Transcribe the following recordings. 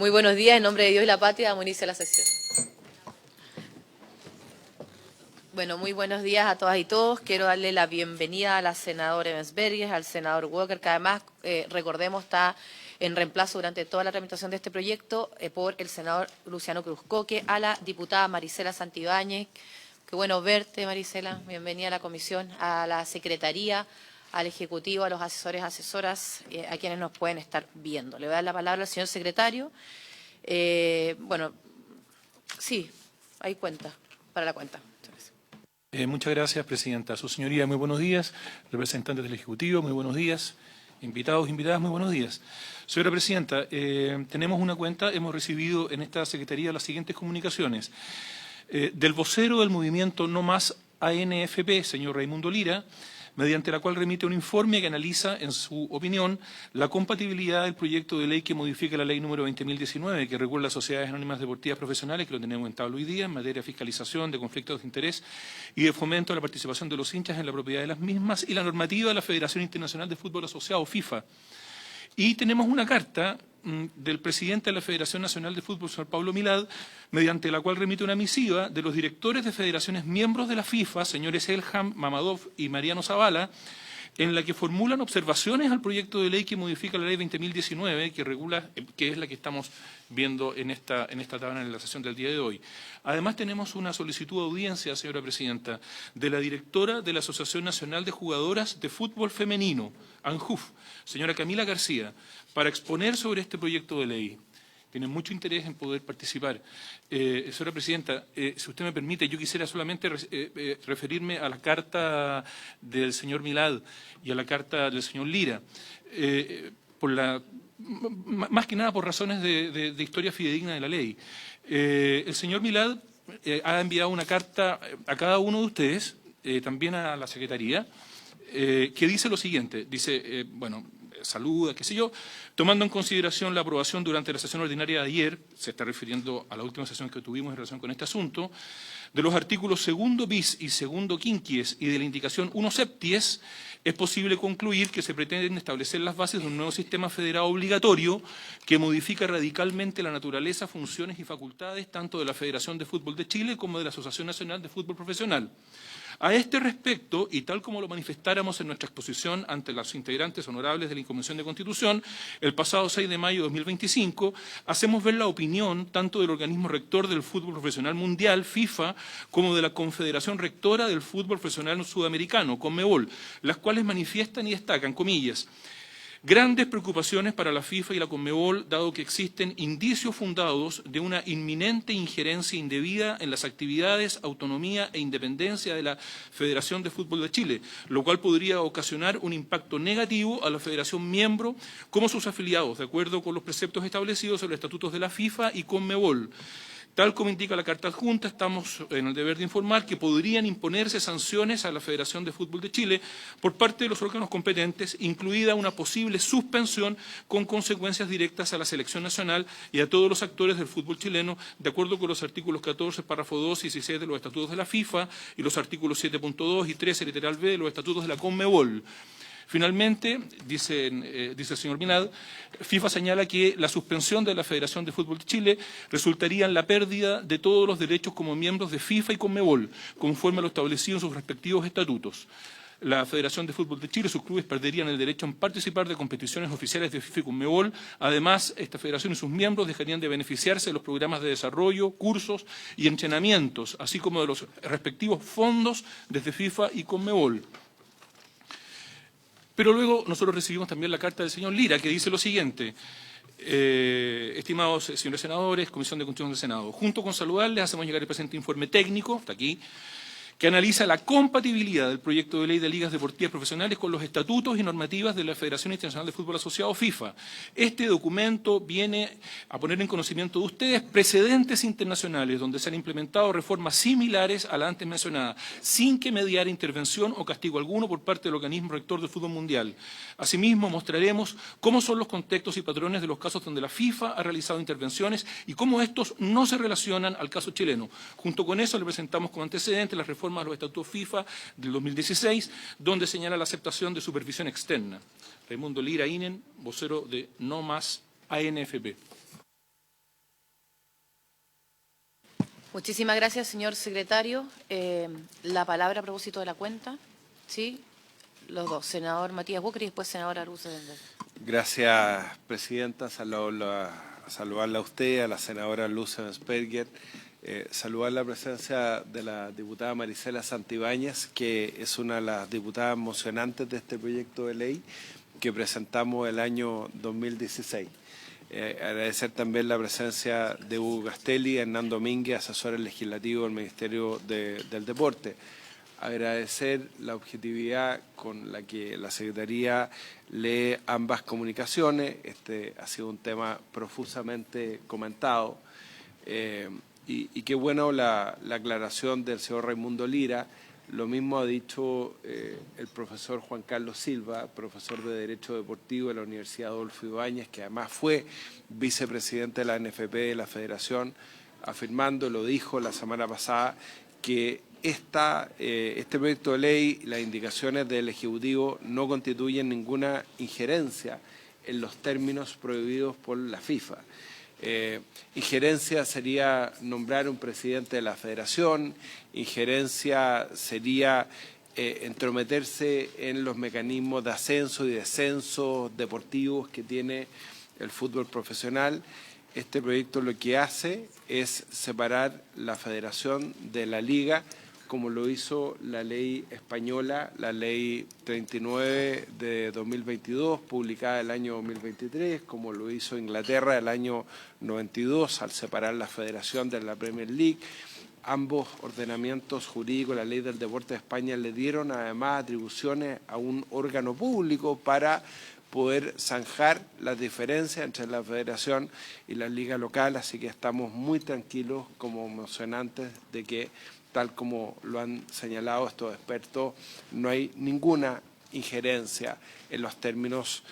Muy buenos días, en nombre de Dios y la patria, damos inicio a la sesión. Bueno, muy buenos días a todas y todos. Quiero darle la bienvenida a la senadora Evans-Berries, al senador Walker, que además, recordemos, está en reemplazo durante toda la tramitación de este proyecto por el senador Luciano Cruzcoque, a la diputada Marisela Santibáñez. Qué bueno verte, Marisela. Bienvenida a la comisión, a la secretaría, al Ejecutivo, a los asesores, asesoras, a quienes nos pueden estar viendo. Le voy a dar la palabra al señor secretario. Bueno, sí, hay cuenta, para la cuenta. Muchas gracias, Presidenta. Su Señoría, muy buenos días. Representantes del Ejecutivo, muy buenos días. Invitados, invitadas, muy buenos días. Señora Presidenta, tenemos una cuenta, hemos recibido en esta Secretaría las siguientes comunicaciones. Del vocero del movimiento No Más ANFP, señor Raimundo Lira, mediante la cual remite un informe que analiza, en su opinión, la compatibilidad del proyecto de ley que modifica la ley número 20.019, que regula las sociedades anónimas deportivas profesionales, que lo tenemos en tabla hoy día, en materia de fiscalización, de conflictos de interés y de fomento de la participación de los hinchas en la propiedad de las mismas, y la normativa de la Federación Internacional de Fútbol Asociado, FIFA. Y tenemos una carta del presidente de la Federación Nacional de Fútbol, señor Pablo Milad, mediante la cual remite una misiva de los directores de federaciones miembros de la FIFA, señores Elham, Mamadov y Mariano Zavala, en la que formulan observaciones al proyecto de ley que modifica la ley 20.019, que regula, que es la que estamos viendo en esta tabla en la sesión del día de hoy. Además, tenemos una solicitud de audiencia, señora Presidenta, de la directora de la Asociación Nacional de Jugadoras de Fútbol Femenino, ANJUF, señora Camila García, para exponer sobre este proyecto de ley. Tienen mucho interés en poder participar. Señora Presidenta, si usted me permite, yo quisiera solamente referirme a la carta del señor Milad y a la carta del señor Lira, más que nada por razones de historia fidedigna de la ley. El señor Milad ha enviado una carta a cada uno de ustedes, también a la Secretaría, que dice lo siguiente, dice, saluda, qué sé yo, tomando en consideración la aprobación durante la sesión ordinaria de ayer, se está refiriendo a la última sesión que tuvimos en relación con este asunto, de los artículos 2 bis y 2 quinquies y de la indicación 1 septies, es posible concluir que se pretenden establecer las bases de un nuevo sistema federado obligatorio que modifica radicalmente la naturaleza, funciones y facultades tanto de la Federación de Fútbol de Chile como de la Asociación Nacional de Fútbol Profesional. A este respecto, y tal como lo manifestáramos en nuestra exposición ante los integrantes honorables de la Comisión de Constitución, el pasado 6 de mayo de 2025, hacemos ver la opinión tanto del organismo rector del fútbol profesional mundial, FIFA, como de la Confederación Rectora del Fútbol Profesional Sudamericano, CONMEBOL, las cuales manifiestan y destacan, comillas, grandes preocupaciones para la FIFA y la CONMEBOL, dado que existen indicios fundados de una inminente injerencia indebida en las actividades, autonomía e independencia de la Federación de Fútbol de Chile, lo cual podría ocasionar un impacto negativo a la Federación miembro como sus afiliados, de acuerdo con los preceptos establecidos en los estatutos de la FIFA y CONMEBOL. Tal como indica la carta adjunta, estamos en el deber de informar que podrían imponerse sanciones a la Federación de Fútbol de Chile por parte de los órganos competentes, incluida una posible suspensión con consecuencias directas a la selección nacional y a todos los actores del fútbol chileno, de acuerdo con los artículos 14, párrafo 2 y 16 de los estatutos de la FIFA y los artículos 7.2 y 13, literal B, de los estatutos de la CONMEBOL. Finalmente, dice el señor Milad, FIFA señala que la suspensión de la Federación de Fútbol de Chile resultaría en la pérdida de todos los derechos como miembros de FIFA y CONMEBOL, conforme a lo establecido en sus respectivos estatutos. La Federación de Fútbol de Chile y sus clubes perderían el derecho en participar de competiciones oficiales de FIFA y CONMEBOL. Además, esta federación y sus miembros dejarían de beneficiarse de los programas de desarrollo, cursos y entrenamientos, así como de los respectivos fondos desde FIFA y CONMEBOL. Pero luego nosotros recibimos también la carta del señor Lira, que dice lo siguiente, estimados señores senadores, Comisión de Constitución del Senado, junto con saludarles hacemos llegar el presente informe técnico, está aquí, que analiza la compatibilidad del proyecto de ley de ligas deportivas profesionales con los estatutos y normativas de la Federación Internacional de Fútbol Asociado, FIFA. Este documento viene a poner en conocimiento de ustedes precedentes internacionales donde se han implementado reformas similares a la antes mencionada, sin que mediara intervención o castigo alguno por parte del organismo rector del fútbol mundial. Asimismo, mostraremos cómo son los contextos y patrones de los casos donde la FIFA ha realizado intervenciones y cómo estos no se relacionan al caso chileno. Junto con eso, le presentamos como antecedente las reformas a los estatutos FIFA del 2016, donde señala la aceptación de supervisión externa. Raimundo Lira Inen, vocero de No Más ANFP. Muchísimas gracias, señor secretario. La palabra a propósito de la cuenta. Sí, los dos, senador Matías Walker y después senadora Luz Evender. Gracias, presidenta. Saludarla a usted, a la senadora Luz Evender. Saludar la presencia de la diputada Marisela Santibáñez, que es una de las diputadas emocionantes de este proyecto de ley que presentamos el año 2016. Agradecer también la presencia de Hugo Castelli y Hernán Domínguez, asesores legislativos del Ministerio del Deporte. Agradecer la objetividad con la que la Secretaría lee ambas comunicaciones. Este ha sido un tema profusamente comentado. Y qué bueno la aclaración del señor Raimundo Lira. Lo mismo ha dicho el profesor Juan Carlos Silva, profesor de Derecho Deportivo de la Universidad Adolfo Ibáñez, que además fue vicepresidente de la NFP de la Federación, afirmando, lo dijo la semana pasada, que este proyecto de ley, las indicaciones del Ejecutivo no constituyen ninguna injerencia en los términos prohibidos por la FIFA. Injerencia sería nombrar un presidente de la Federación, injerencia sería entrometerse en los mecanismos de ascenso y descenso deportivos que tiene el fútbol profesional. Este proyecto lo que hace es separar la Federación de la Liga, como lo hizo la ley española, la ley 39 de 2022, publicada el año 2023, como lo hizo Inglaterra el año 92, al separar la federación de la Premier League. Ambos ordenamientos jurídicos, la ley del deporte de España, le dieron además atribuciones a un órgano público para poder zanjar las diferencias entre la federación y la liga local, así que estamos muy tranquilos como emocionantes de que, tal como lo han señalado estos expertos, no hay ninguna injerencia en los términos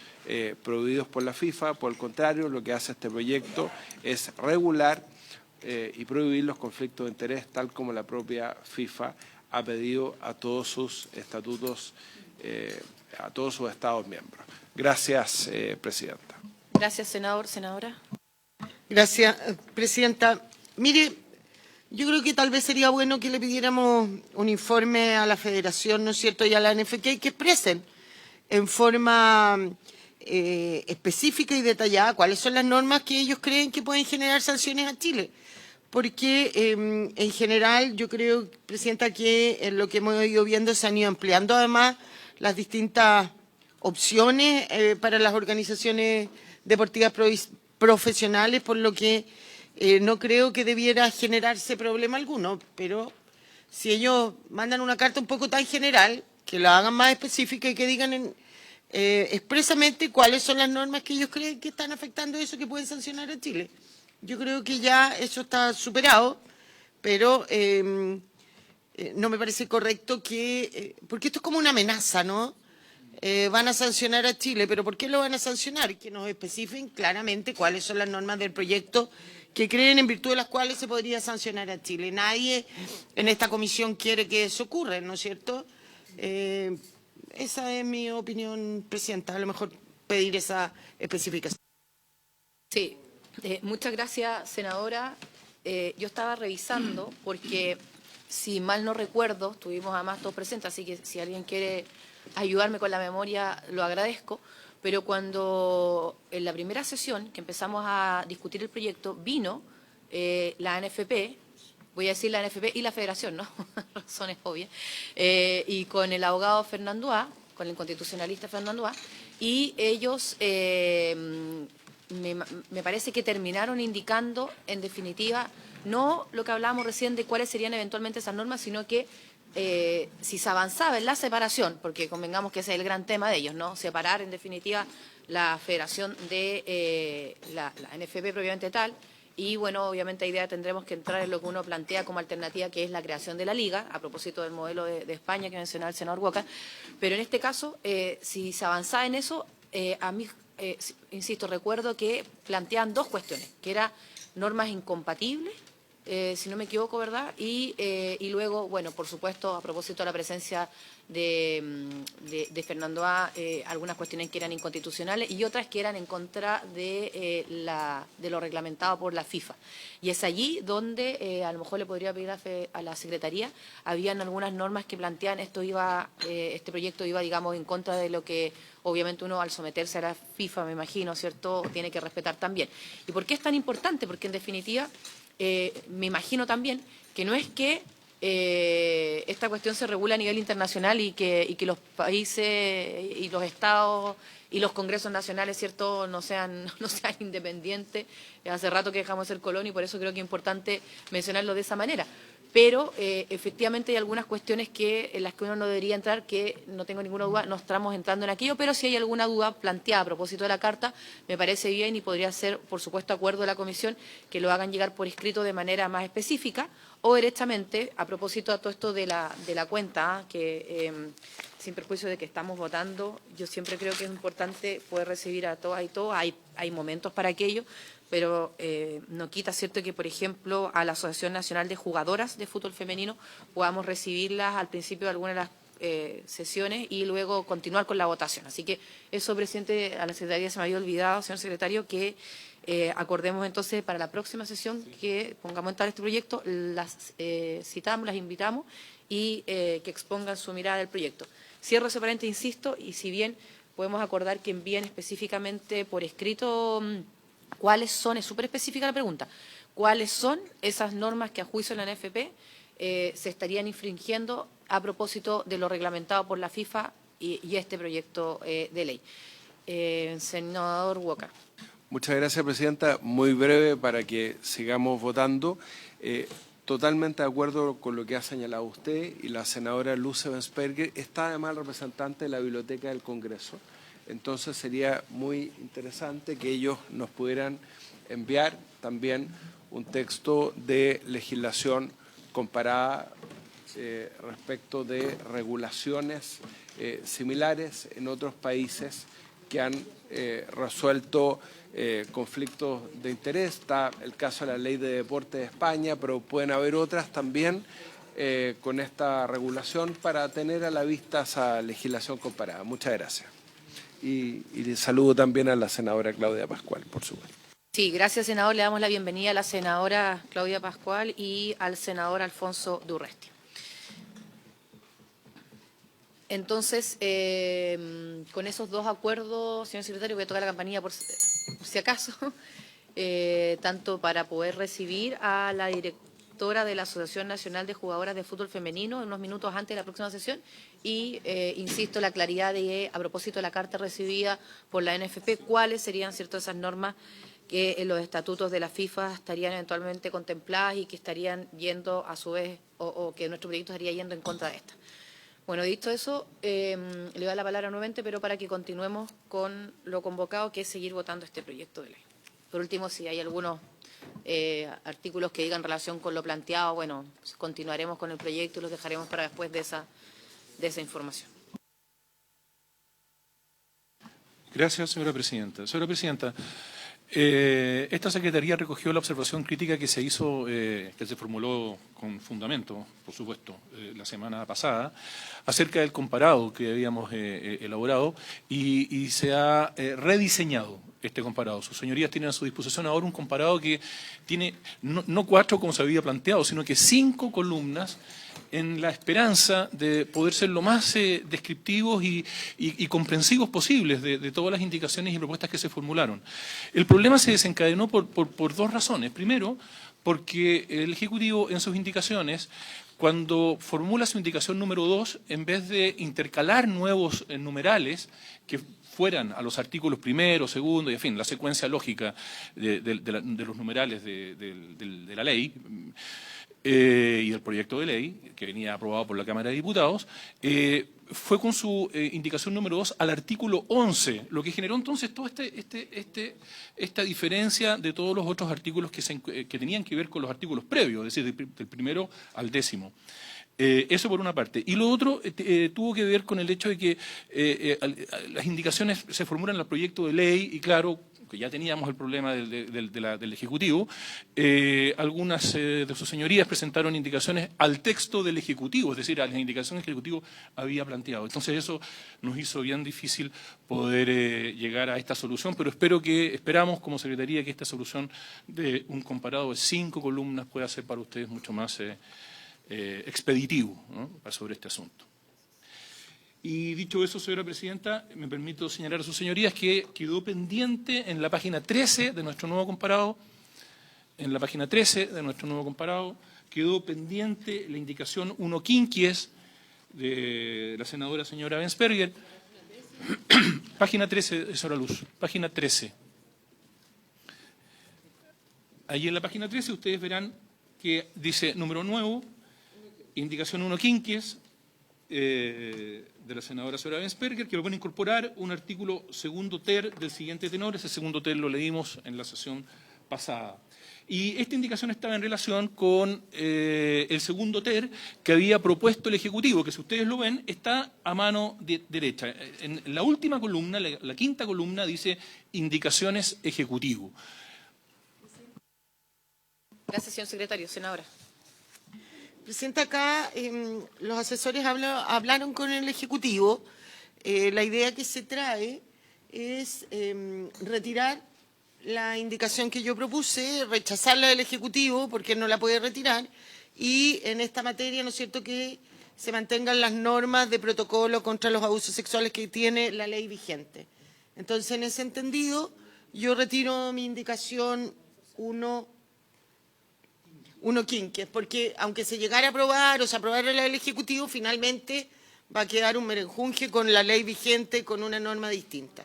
prohibidos por la FIFA. Por el contrario, lo que hace este proyecto es regular y prohibir los conflictos de interés, tal como la propia FIFA ha pedido a todos sus estatutos, a todos sus Estados miembros. Gracias, presidenta. Gracias, senador. Senadora. Gracias, presidenta. Mire, yo creo que tal vez sería bueno que le pidiéramos un informe a la Federación, ¿no es cierto?, y a la NFK, que expresen en forma específica y detallada cuáles son las normas que ellos creen que pueden generar sanciones a Chile. Porque en general yo creo, presidenta, que en lo que hemos ido viendo se han ido ampliando además las distintas opciones para las organizaciones deportivas profesionales, por lo que no creo que debiera generarse problema alguno, pero si ellos mandan una carta un poco tan general, que la hagan más específica y que digan expresamente cuáles son las normas que ellos creen que están afectando eso, que pueden sancionar a Chile. Yo creo que ya eso está superado, pero no me parece correcto que, porque esto es como una amenaza, ¿no? Van a sancionar a Chile, pero ¿por qué lo van a sancionar? Que nos especifiquen claramente cuáles son las normas del proyecto que creen en virtud de las cuales se podría sancionar a Chile. Nadie en esta comisión quiere que eso ocurra, ¿no es cierto? Esa es mi opinión, presidenta. A lo mejor pedir esa especificación. Sí, muchas gracias, senadora. Yo estaba revisando porque, si mal no recuerdo, estuvimos además todos presentes, así que si alguien quiere ayudarme con la memoria, lo agradezco. Pero cuando en la primera sesión que empezamos a discutir el proyecto vino la NFP, voy a decir la NFP y la Federación, ¿no? Razones obvias, y con el abogado Fernando A., con el constitucionalista Fernando A., y ellos me parece que terminaron indicando, en definitiva, no lo que hablábamos recién de cuáles serían eventualmente esas normas, sino que si se avanzaba en la separación, porque convengamos que ese es el gran tema de ellos, ¿no? Separar, en definitiva, la federación de la NFP propiamente tal, y bueno, obviamente la idea tendremos que entrar en lo que uno plantea como alternativa, que es la creación de la Liga, a propósito del modelo de España que mencionaba el senador Walker. Pero en este caso, si se avanzaba en eso, a mí, insisto, recuerdo que planteaban dos cuestiones, que eran normas incompatibles si no me equivoco, ¿verdad? Y luego, bueno, por supuesto, a propósito de la presencia de Fernando A., algunas cuestiones que eran inconstitucionales y otras que eran en contra de lo reglamentado por la FIFA. Y es allí donde a lo mejor le podría pedir a la Secretaría, habían algunas normas que planteaban este proyecto iba, digamos, en contra de lo que obviamente uno al someterse a la FIFA, me imagino, ¿cierto?, tiene que respetar también. ¿Y por qué es tan importante? Porque en definitiva, me imagino también que no es que esta cuestión se regula a nivel internacional y que los países y los estados y los congresos nacionales, ¿cierto?, no sean independientes. Hace rato que dejamos de ser colonia y por eso creo que es importante mencionarlo de esa manera. Pero efectivamente hay algunas cuestiones en las que uno no debería entrar, que no tengo ninguna duda, no estamos entrando en aquello, pero si hay alguna duda planteada a propósito de la Carta, me parece bien y podría ser, por supuesto, acuerdo de la Comisión que lo hagan llegar por escrito de manera más específica o directamente, a propósito de todo esto de la cuenta, que sin perjuicio de que estamos votando, yo siempre creo que es importante poder recibir a todas y todos, hay momentos para aquello, pero no quita, ¿cierto?, que, por ejemplo, a la Asociación Nacional de Jugadoras de Fútbol Femenino podamos recibirlas al principio de algunas de las sesiones y luego continuar con la votación. Así que eso, presidente, a la Secretaría se me había olvidado, señor secretario, que acordemos entonces para la próxima sesión que pongamos en tal este proyecto, las citamos, las invitamos y que expongan su mirada del proyecto. Cierro ese paréntesis, insisto, y si bien podemos acordar que envíen específicamente por escrito cuáles son, es súper específica la pregunta, cuáles son esas normas que a juicio de la NFP se estarían infringiendo a propósito de lo reglamentado por la FIFA y este proyecto de ley. Senador Walker. Muchas gracias, Presidenta. Muy breve para que sigamos votando. Totalmente de acuerdo con lo que ha señalado usted y la senadora Luz Ebensperger. Está además el representante de la Biblioteca del Congreso. Entonces sería muy interesante que ellos nos pudieran enviar también un texto de legislación comparada respecto de regulaciones similares en otros países que han resuelto conflictos de interés. Está el caso de la Ley de Deporte de España, pero pueden haber otras también con esta regulación para tener a la vista esa legislación comparada. Muchas gracias. Y saludo también a la senadora Claudia Pascual, por supuesto. Sí, gracias, senador. Le damos la bienvenida a la senadora Claudia Pascual y al senador Alfonso Durresti. Entonces, con esos dos acuerdos, señor secretario, voy a tocar la campanilla por si acaso, tanto para poder recibir a la directora de la Asociación Nacional de Jugadoras de Fútbol Femenino unos minutos antes de la próxima sesión y, insisto, la claridad de, a propósito de la carta recibida por la NFP, cuáles serían, ¿cierto?, esas normas que en los estatutos de la FIFA estarían eventualmente contempladas y que estarían yendo a su vez, o que nuestro proyecto estaría yendo en contra de esta. Bueno, dicho eso, le doy la palabra nuevamente, pero para que continuemos con lo convocado, que es seguir votando este proyecto de ley. Por último, si hay algunos artículos que digan relación con lo planteado, bueno, continuaremos con el proyecto y los dejaremos para después de esa información. Gracias, señora presidenta. Señora presidenta, esta Secretaría recogió la observación crítica que se hizo, que se formuló con fundamento, por supuesto, la semana pasada, acerca del comparado que habíamos elaborado y se ha rediseñado este comparado. Sus señorías tienen a su disposición ahora un comparado que tiene no 4 como se había planteado, sino que 5 columnas en la esperanza de poder ser lo más descriptivos y comprensivos posibles de todas las indicaciones y propuestas que se formularon. El problema se desencadenó por 2 razones. Primero, porque el Ejecutivo en sus indicaciones, cuando formula su indicación número 2, en vez de intercalar nuevos numerales que fueran a los artículos primero, segundo y, en fin, la secuencia lógica de los numerales de la ley, y el proyecto de ley, que venía aprobado por la Cámara de Diputados, fue con su indicación número 2 al artículo 11, lo que generó entonces toda esta diferencia de todos los otros artículos que tenían que ver con los artículos previos, es decir, del primero al 10º. Eso por una parte. Y lo otro tuvo que ver con el hecho de que las indicaciones se formulan en el proyecto de ley y claro, que ya teníamos el problema del Ejecutivo, algunas de sus señorías presentaron indicaciones al texto del Ejecutivo, es decir, a las indicaciones que el Ejecutivo había planteado. Entonces eso nos hizo bien difícil poder llegar a esta solución, pero esperamos como Secretaría que esta solución de un comparado de 5 columnas pueda ser para ustedes mucho más expeditivo, ¿no?, sobre este asunto. Y dicho eso, señora presidenta, me permito señalar a sus señorías que quedó pendiente en la página 13 de nuestro nuevo comparado, quedó pendiente la indicación 1 quinquies de la senadora señora Bensperger. Página 13, señora Luz, página 13. Allí en la página 13 ustedes verán que dice número nuevo, indicación 1 quinquies, de la senadora señora Bensperger, que propone incorporar un artículo segundo ter del siguiente tenor. Ese segundo ter lo leímos en la sesión pasada. Y esta indicación estaba en relación con el segundo ter que había propuesto el Ejecutivo, que si ustedes lo ven, está a mano derecha. En la última columna, la quinta columna, dice indicaciones Ejecutivo. Gracias, señor secretario. Senadora. Presidenta, acá los asesores hablaron con el Ejecutivo. La idea que se trae es retirar la indicación que yo propuse, rechazarla del Ejecutivo porque no la puede retirar y en esta materia, ¿no es cierto?, que se mantengan las normas de protocolo contra los abusos sexuales que tiene la ley vigente. Entonces, en ese entendido, yo retiro mi indicación 1 quinquies, porque aunque se llegara a aprobar o se aprobara la del Ejecutivo, finalmente va a quedar un merenjunje con la ley vigente, con una norma distinta.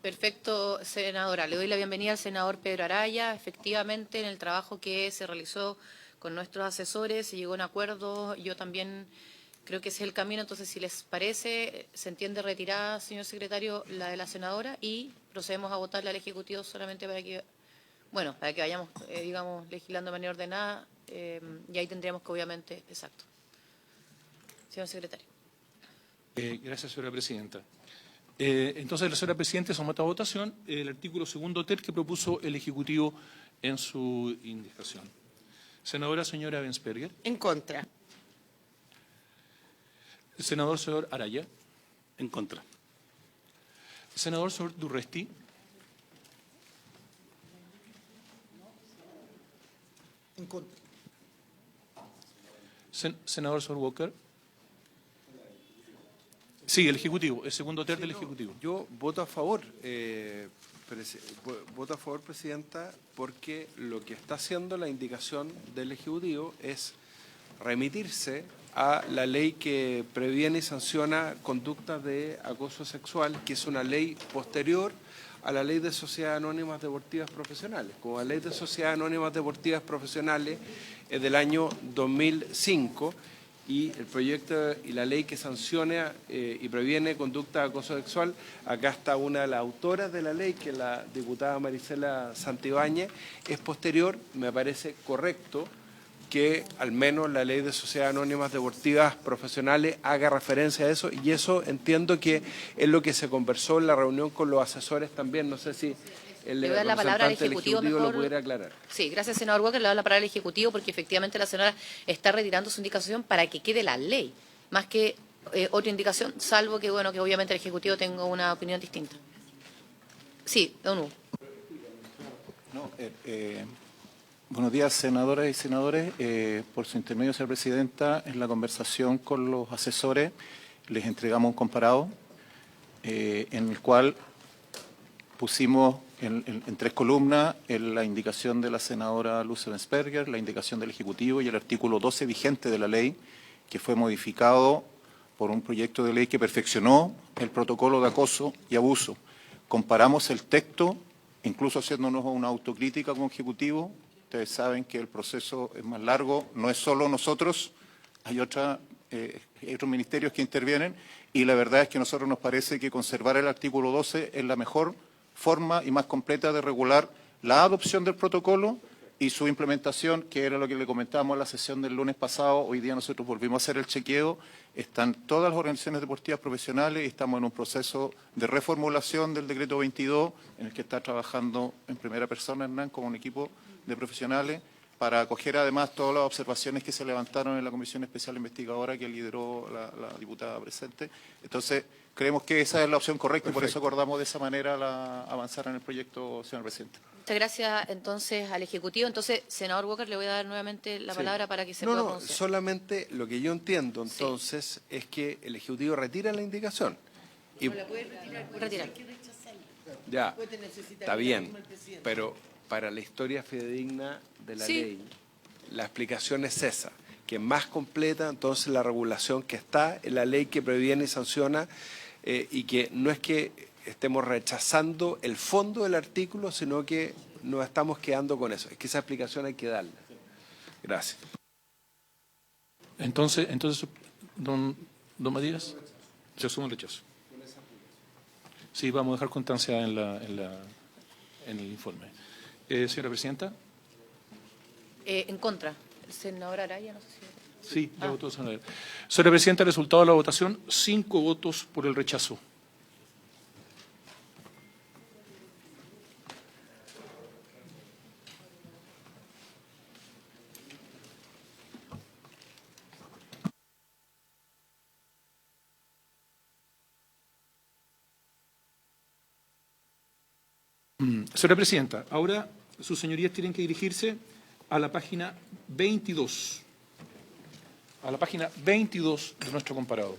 Perfecto, senadora. Le doy la bienvenida al senador Pedro Araya. Efectivamente, en el trabajo que se realizó con nuestros asesores se llegó a un acuerdo. Yo también creo que ese es el camino. Entonces, si les parece, se entiende retirada, señor secretario, la de la senadora y procedemos a votarla al Ejecutivo solamente para que vayamos, digamos, legislando de manera ordenada y ahí tendríamos que, obviamente, exacto. Señor secretario. Gracias, señora presidenta. Entonces, la señora presidenta somete a votación el artículo segundo ter que propuso el Ejecutivo en su indicación. Senadora señora Bensperger. En contra. Senador señor Araya. En contra. Senador señor Durresti. En contra. Senador señor Walker. Sí, el Ejecutivo, el segundo ter del Ejecutivo. Yo voto a favor, Presidenta, porque lo que está haciendo la indicación del Ejecutivo es remitirse a la ley que previene y sanciona conductas de acoso sexual, que es una ley posterior a la Ley de Sociedades Anónimas Deportivas Profesionales. Como la Ley de Sociedades Anónimas Deportivas Profesionales es del año 2005, y el proyecto y la ley que sanciona y previene conducta de acoso sexual, acá está una de las autoras de la ley, que es la diputada Marisela Santibáñez, es posterior. Me parece correcto que al menos la Ley de Sociedades Anónimas Deportivas Profesionales haga referencia a eso, y eso entiendo que es lo que se conversó en la reunión con los asesores también. No sé si el Le voy a dar la palabra al representante del Ejecutivo mejor. lo pudiera aclarar. Sí, gracias, senador Walker. Le doy la palabra al Ejecutivo porque efectivamente la señora está retirando su indicación para que quede la ley, más que otra indicación, salvo que, bueno, que obviamente el Ejecutivo tenga una opinión distinta. Sí, don Hugo. Buenos días, senadoras y senadores. Por su intermedio, señora presidenta, en la conversación con los asesores les entregamos un comparado en el cual pusimos en 3 columnas la indicación de la senadora Luz Bensperger, la indicación del Ejecutivo y el artículo 12 vigente de la ley, que fue modificado por un proyecto de ley que perfeccionó el protocolo de acoso y abuso. Comparamos el texto, incluso haciéndonos una autocrítica como Ejecutivo. Ustedes saben que el proceso es más largo, no es solo nosotros, hay otros ministerios que intervienen, y la verdad es que a nosotros nos parece que conservar el artículo 12 es la mejor forma y más completa de regular la adopción del protocolo y su implementación, que era lo que le comentábamos en la sesión del lunes pasado, hoy día nosotros volvimos a hacer el chequeo, están todas las organizaciones deportivas profesionales y estamos en un proceso de reformulación del decreto 22, en el que está trabajando en primera persona Hernán como un equipo de profesionales, para acoger además todas las observaciones que se levantaron en la Comisión Especial Investigadora que lideró la diputada presente. Entonces, creemos que esa es la opción correcta y por eso acordamos de esa manera avanzar en el proyecto, señor presidente. Muchas gracias entonces al Ejecutivo. Entonces, senador Walker, le voy a dar nuevamente la palabra para que se pueda pronunciar. Solamente lo que yo entiendo entonces es que el Ejecutivo retira la indicación. Y, La puede retirar. ya, está bien, pero para la historia fidedigna de la ley, la explicación es esa, que es más completa entonces la regulación que está en la ley que previene y sanciona y que no es que estemos rechazando el fondo del artículo, sino que nos estamos quedando con eso. Es que esa explicación hay que darla. Gracias. Entonces don Matías, se asume el rechazo. Sí, vamos a dejar constancia en el informe. Señora Presidenta. En contra. El senador Araya, no sé si... Sí, ya votó, senador. Señora Presidenta, el resultado de la votación, 5 votos por el rechazo. Señora Presidenta, ahora sus señorías tienen que dirigirse a la página 22. A la página 22 de nuestro comparado.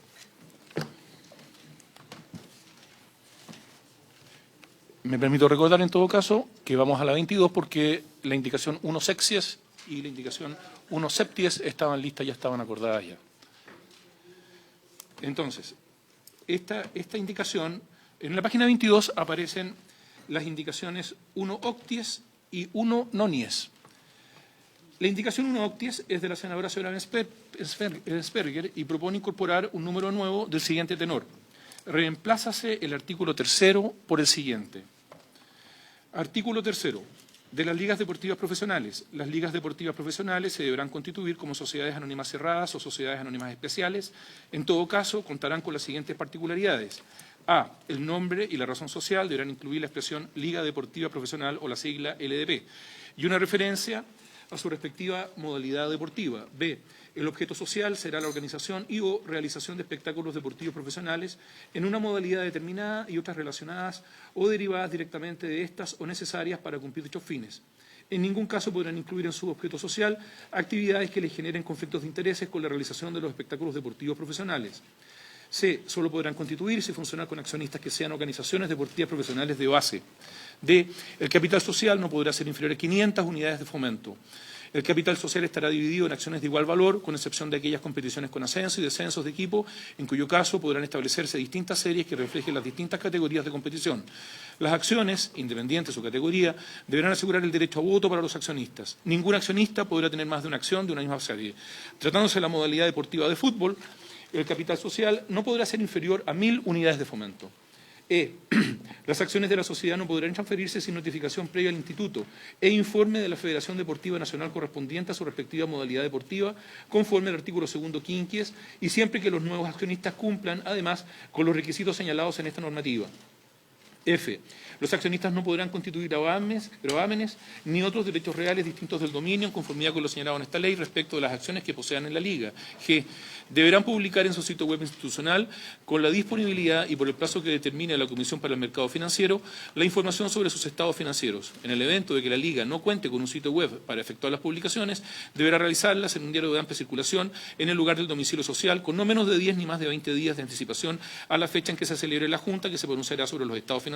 Me permito recordar en todo caso que vamos a la 22 porque la indicación 1 sexies y la indicación 1 septies estaban listas, ya estaban acordadas ya. Entonces, esta indicación, en la página 22 aparecen las indicaciones 1 octies y 1 nonies. La indicación 1 octies es de la senadora señora Sperger y propone incorporar un número nuevo del siguiente tenor. Reemplázase el artículo 3º por el siguiente. Artículo 3º. De las ligas deportivas profesionales. Las ligas deportivas profesionales se deberán constituir como sociedades anónimas cerradas o sociedades anónimas especiales. En todo caso, contarán con las siguientes particularidades. A. El nombre y la razón social deberán incluir la expresión Liga Deportiva Profesional o la sigla LDP y una referencia a su respectiva modalidad deportiva. B. El objeto social será la organización y o realización de espectáculos deportivos profesionales en una modalidad determinada y otras relacionadas o derivadas directamente de estas o necesarias para cumplir dichos fines. En ningún caso podrán incluir en su objeto social actividades que les generen conflictos de intereses con la realización de los espectáculos deportivos profesionales. C. Solo podrán constituirse y funcionar con accionistas que sean organizaciones deportivas profesionales de base. D. El capital social no podrá ser inferior a 500 unidades de fomento. El capital social estará dividido en acciones de igual valor, con excepción de aquellas competiciones con ascenso y descensos de equipo, en cuyo caso podrán establecerse distintas series que reflejen las distintas categorías de competición. Las acciones, independientes de su categoría, deberán asegurar el derecho a voto para los accionistas. Ningún accionista podrá tener más de una acción de una misma serie. Tratándose de la modalidad deportiva de fútbol, el capital social no podrá ser inferior a 1000 unidades de fomento. E. Las acciones de la sociedad no podrán transferirse sin notificación previa al Instituto e informe de la Federación Deportiva Nacional correspondiente a su respectiva modalidad deportiva, conforme al artículo 2º quinquies, y siempre que los nuevos accionistas cumplan, además, con los requisitos señalados en esta normativa. F. Los accionistas no podrán constituir gravámenes ni otros derechos reales distintos del dominio en conformidad con lo señalado en esta ley respecto de las acciones que posean en la Liga. G. Deberán publicar en su sitio web institucional, con la disponibilidad y por el plazo que determine la Comisión para el Mercado Financiero, la información sobre sus estados financieros. En el evento de que la Liga no cuente con un sitio web para efectuar las publicaciones, deberá realizarlas en un diario de amplia circulación en el lugar del domicilio social, con no menos de 10 ni más de 20 días de anticipación a la fecha en que se celebre la Junta, que se pronunciará sobre los estados financieros.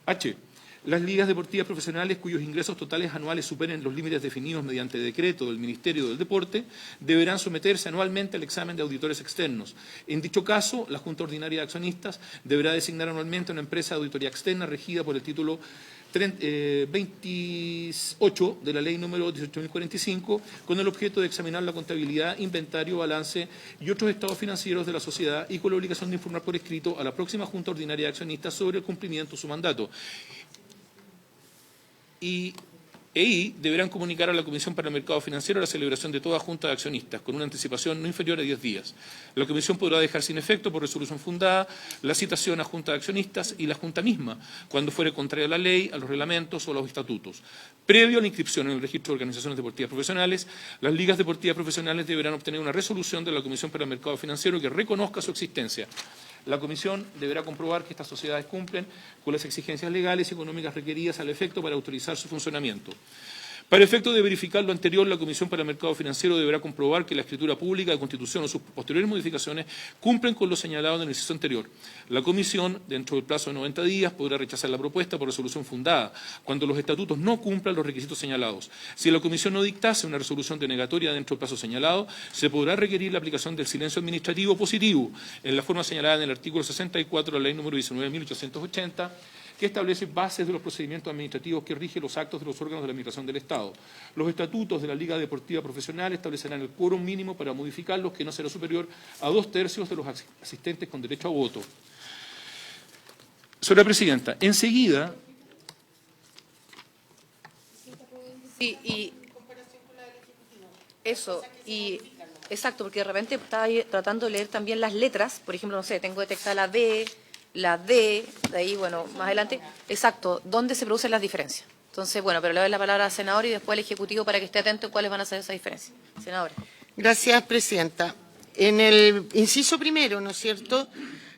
H. Las ligas deportivas profesionales cuyos ingresos totales anuales superen los límites definidos mediante decreto del Ministerio del Deporte deberán someterse anualmente al examen de auditores externos. En dicho caso, la Junta Ordinaria de Accionistas deberá designar anualmente una empresa de auditoría externa regida por el título 28 de la Ley número 18.045 con el objeto de examinar la contabilidad, inventario, balance y otros estados financieros de la sociedad y con la obligación de informar por escrito a la próxima Junta Ordinaria de Accionistas sobre el cumplimiento de su mandato. Y y deberán comunicar a la Comisión para el Mercado Financiero la celebración de toda junta de accionistas, con una anticipación no inferior a 10 días. La Comisión podrá dejar sin efecto, por resolución fundada, la citación a junta de accionistas y la junta misma, cuando fuere contraria a la ley, a los reglamentos o a los estatutos. Previo a la inscripción en el registro de organizaciones deportivas profesionales, las ligas deportivas profesionales deberán obtener una resolución de la Comisión para el Mercado Financiero que reconozca su existencia. La Comisión deberá comprobar que estas sociedades cumplen con las exigencias legales y económicas requeridas al efecto para autorizar su funcionamiento. Para efecto de verificar lo anterior, la Comisión para el Mercado Financiero deberá comprobar que la escritura pública de constitución o sus posteriores modificaciones cumplen con lo señalado en el inciso anterior. La Comisión, dentro del plazo de 90 días, podrá rechazar la propuesta por resolución fundada, cuando los estatutos no cumplan los requisitos señalados. Si la Comisión no dictase una resolución denegatoria dentro del plazo señalado, se podrá requerir la aplicación del silencio administrativo positivo, en la forma señalada en el artículo 64 de la Ley número 19.880, que establece bases de los procedimientos administrativos que rigen los actos de los órganos de la Administración del Estado. Los estatutos de la Liga Deportiva Profesional establecerán el quórum mínimo para modificarlos, que no será superior a 2/3 de los asistentes con derecho a voto. Señora Presidenta, enseguida... Sí, y eso, y exacto, porque de repente estaba ahí tratando de leer también las letras, por ejemplo, no sé, tengo detectada la B, la D, de ahí, bueno, más adelante, exacto, dónde se producen las diferencias. Entonces, bueno, pero le doy la palabra al senador y después al Ejecutivo para que esté atento en cuáles van a ser esas diferencias. Senadora. Gracias, Presidenta. En el inciso primero, ¿no es cierto?,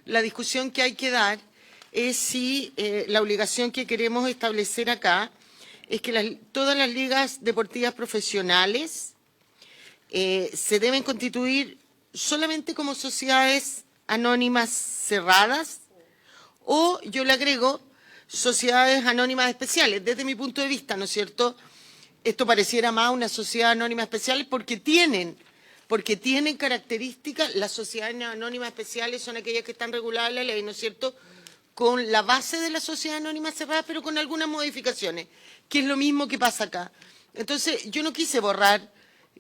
la discusión que hay que dar es si la obligación que queremos establecer acá es que todas las ligas deportivas profesionales se deben constituir solamente como sociedades anónimas cerradas, o yo le agrego sociedades anónimas especiales. Desde mi punto de vista, ¿no es cierto?, esto pareciera más una sociedad anónima especial porque tienen características. Las sociedades anónimas especiales son aquellas que están reguladas en la ley, ¿no es cierto?, con la base de la sociedad anónima cerrada, pero con algunas modificaciones, que es lo mismo que pasa acá. Entonces, yo no quise borrar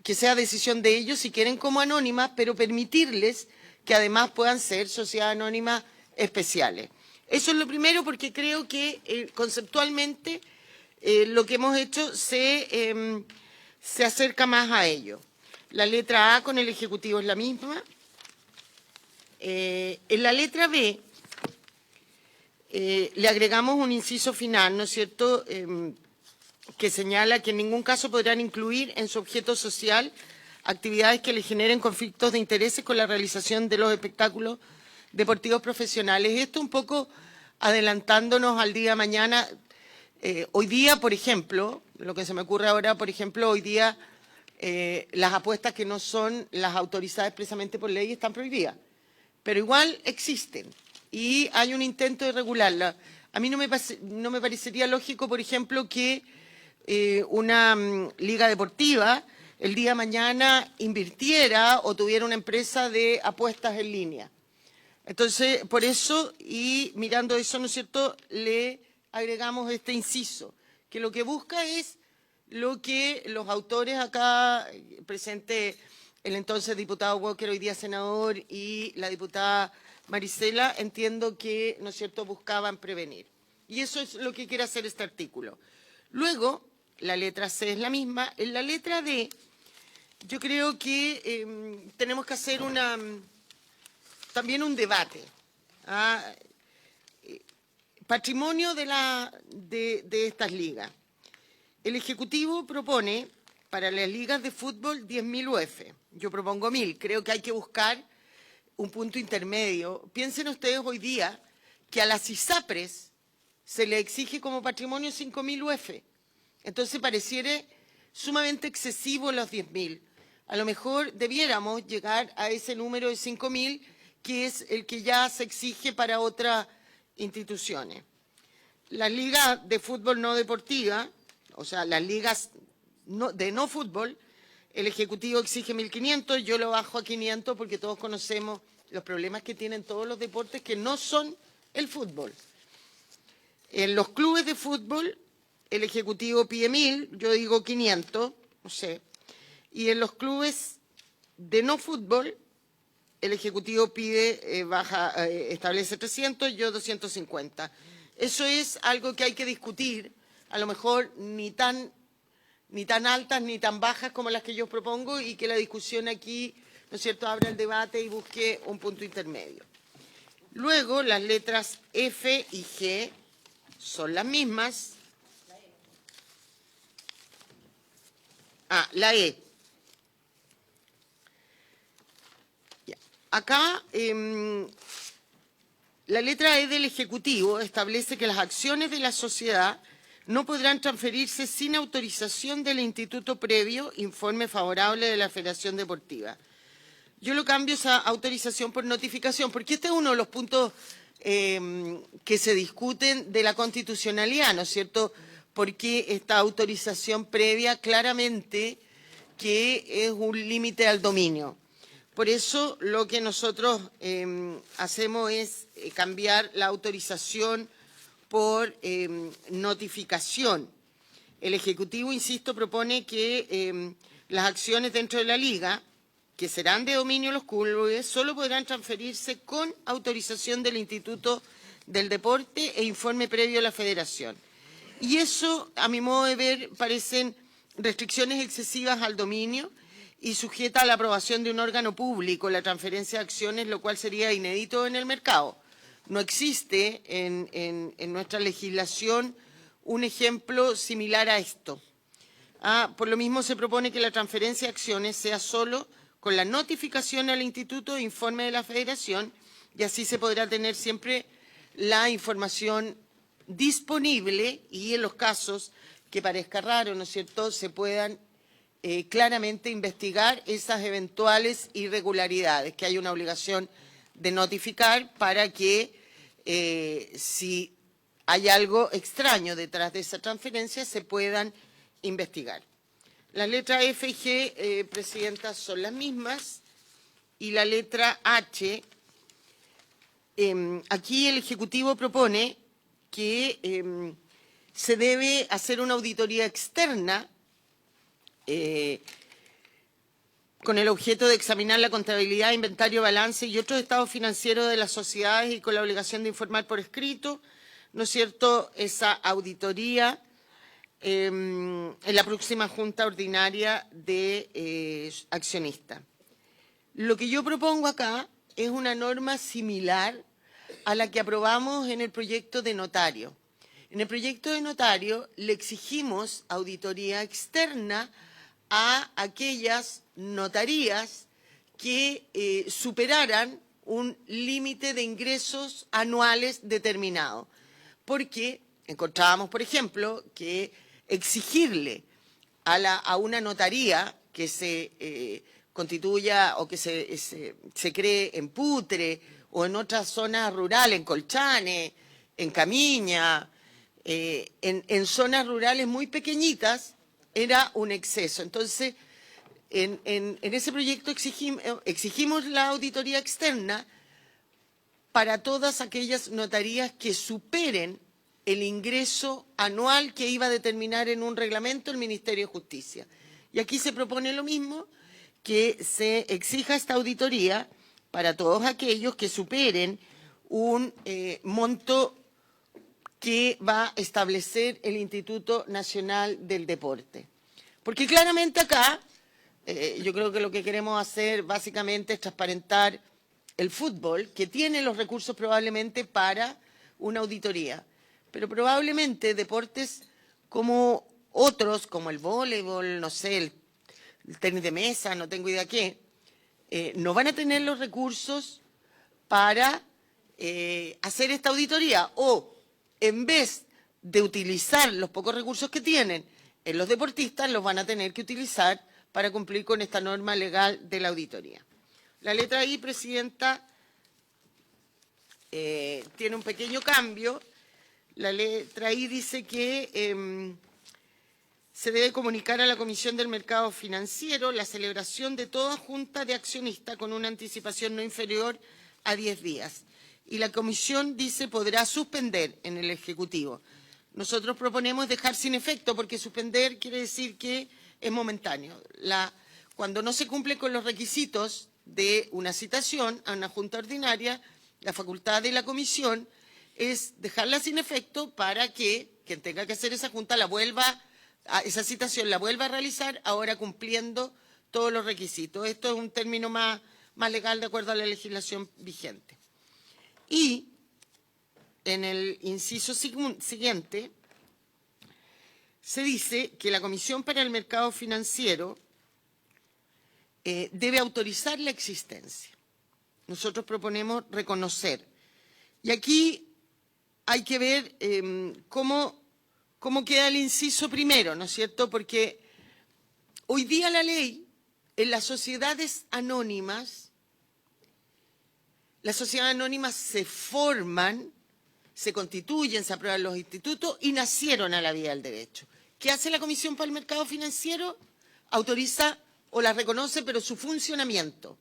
que sea decisión de ellos si quieren como anónimas, pero permitirles que además puedan ser sociedades anónimas especiales. Eso es lo primero, porque creo que conceptualmente lo que hemos hecho se acerca más a ello. La letra A con el Ejecutivo es la misma. En la letra B le agregamos un inciso final, ¿no es cierto?, que señala que en ningún caso podrán incluir en su objeto social actividades que le generen conflictos de intereses con la realización de los espectáculos deportivos profesionales. Esto un poco adelantándonos al día de mañana. Hoy día, por ejemplo, lo que se me ocurre ahora, por ejemplo, hoy día las apuestas que no son las autorizadas expresamente por ley están prohibidas, pero igual existen y hay un intento de regularlas. A mí no me parecería lógico, por ejemplo, que una liga deportiva el día de mañana invirtiera o tuviera una empresa de apuestas en línea. Entonces, por eso, y mirando eso, ¿no es cierto?, le agregamos este inciso, que lo que busca es lo que los autores acá, presente el entonces diputado Walker, hoy día senador, y la diputada Marisela, entiendo que, ¿no es cierto?, buscaban prevenir. Y eso es lo que quiere hacer este artículo. Luego, la letra C es la misma. En la letra D, yo creo que tenemos que hacer también un debate. Patrimonio de estas ligas. El Ejecutivo propone para las ligas de fútbol 10.000 UF. Yo propongo 1.000. Creo que hay que buscar un punto intermedio. Piensen ustedes hoy día que a las ISAPRES se le exige como patrimonio 5.000 UF. Entonces pareciera sumamente excesivo los 10.000. A lo mejor debiéramos llegar a ese número de 5.000, que es el que ya se exige para otras instituciones. Las ligas de fútbol no deportiva, o sea, las ligas de no fútbol, el Ejecutivo exige 1.500, yo lo bajo a 500 porque todos conocemos los problemas que tienen todos los deportes que no son el fútbol. En los clubes de fútbol, el Ejecutivo pide 1.000, yo digo 500, no sé. Y en los clubes de no fútbol, el Ejecutivo pide, establece 300, yo 250. Eso es algo que hay que discutir, a lo mejor ni tan ni tan altas ni tan bajas como las que yo propongo y que la discusión aquí, ¿no es cierto?, abra el debate y busque un punto intermedio. Luego, las letras F y G son las mismas. La E. Ya. Acá, la letra E del Ejecutivo establece que las acciones de la sociedad no podrán transferirse sin autorización del Instituto previo informe favorable de la Federación Deportiva. Yo lo cambio esa autorización por notificación, porque este es uno de los puntos que se discuten de la constitucionalidad, ¿no es cierto? Porque esta autorización previa claramente que es un límite al dominio. Por eso lo que nosotros hacemos es cambiar la autorización por notificación. El Ejecutivo, insisto, propone que las acciones dentro de la Liga, que serán de dominio de los clubes, solo podrán transferirse con autorización del Instituto del Deporte e informe previo a la Federación. Y eso, a mi modo de ver, parecen restricciones excesivas al dominio y sujeta a la aprobación de un órgano público la transferencia de acciones, lo cual sería inédito en el mercado. No existe en nuestra legislación un ejemplo similar a esto. Por lo mismo, se propone que la transferencia de acciones sea solo con la notificación al Instituto e informe de la Federación, y así se podrá tener siempre la información disponible y en los casos que parezca raro, ¿no es cierto?, se puedan claramente investigar esas eventuales irregularidades, que hay una obligación de notificar para que si hay algo extraño detrás de esa transferencia se puedan investigar. Las letras F y G, Presidenta, son las mismas, y la letra H, aquí el Ejecutivo propone que se debe hacer una auditoría externa con el objeto de examinar la contabilidad, inventario, balance y otros estados financieros de las sociedades y con la obligación de informar por escrito, ¿no es cierto?, esa auditoría en la próxima Junta Ordinaria de Accionistas. Lo que yo propongo acá es una norma similar a la que aprobamos en el proyecto de notario. En el proyecto de notario le exigimos auditoría externa a aquellas notarías que superaran un límite de ingresos anuales determinado. Porque encontrábamos, por ejemplo, que exigirle a una notaría que se constituya o que se cree en Putre o en otras zonas rurales, en Colchane, en Camiña, en zonas rurales muy pequeñitas, era un exceso. Entonces, en ese proyecto exigimos la auditoría externa para todas aquellas notarías que superen el ingreso anual que iba a determinar en un reglamento el Ministerio de Justicia. Y aquí se propone lo mismo, que se exija esta auditoría para todos aquellos que superen un monto que va a establecer el Instituto Nacional del Deporte. Porque claramente acá, yo creo que lo que queremos hacer básicamente es transparentar el fútbol, que tiene los recursos probablemente para una auditoría. Pero probablemente deportes como otros, como el voleibol, no sé, el tenis de mesa, no tengo idea qué, no van a tener los recursos para hacer esta auditoría. O, en vez de utilizar los pocos recursos que tienen en los deportistas, los van a tener que utilizar para cumplir con esta norma legal de la auditoría. La letra I, Presidenta, tiene un pequeño cambio. La letra I dice que se debe comunicar a la Comisión del Mercado Financiero la celebración de toda junta de accionistas con una anticipación no inferior a 10 días. Y la Comisión, dice, podrá suspender en el Ejecutivo. Nosotros proponemos dejar sin efecto, porque suspender quiere decir que es momentáneo. Cuando no se cumple con los requisitos de una citación a una junta ordinaria, la facultad de la Comisión es dejarla sin efecto para que quien tenga que hacer esa junta la vuelva esa citación la vuelva a realizar, ahora cumpliendo todos los requisitos. Esto es un término más legal de acuerdo a la legislación vigente. Y en el inciso siguiente se dice que la Comisión para el Mercado Financiero debe autorizar la existencia. Nosotros proponemos reconocer. Y aquí hay que ver cómo queda el inciso primero, ¿no es cierto? Porque hoy día la ley en las sociedades anónimas se forman, se constituyen, se aprueban los institutos y nacieron a la vía del derecho. ¿Qué hace la Comisión para el Mercado Financiero? Autoriza o las reconoce, pero su funcionamiento.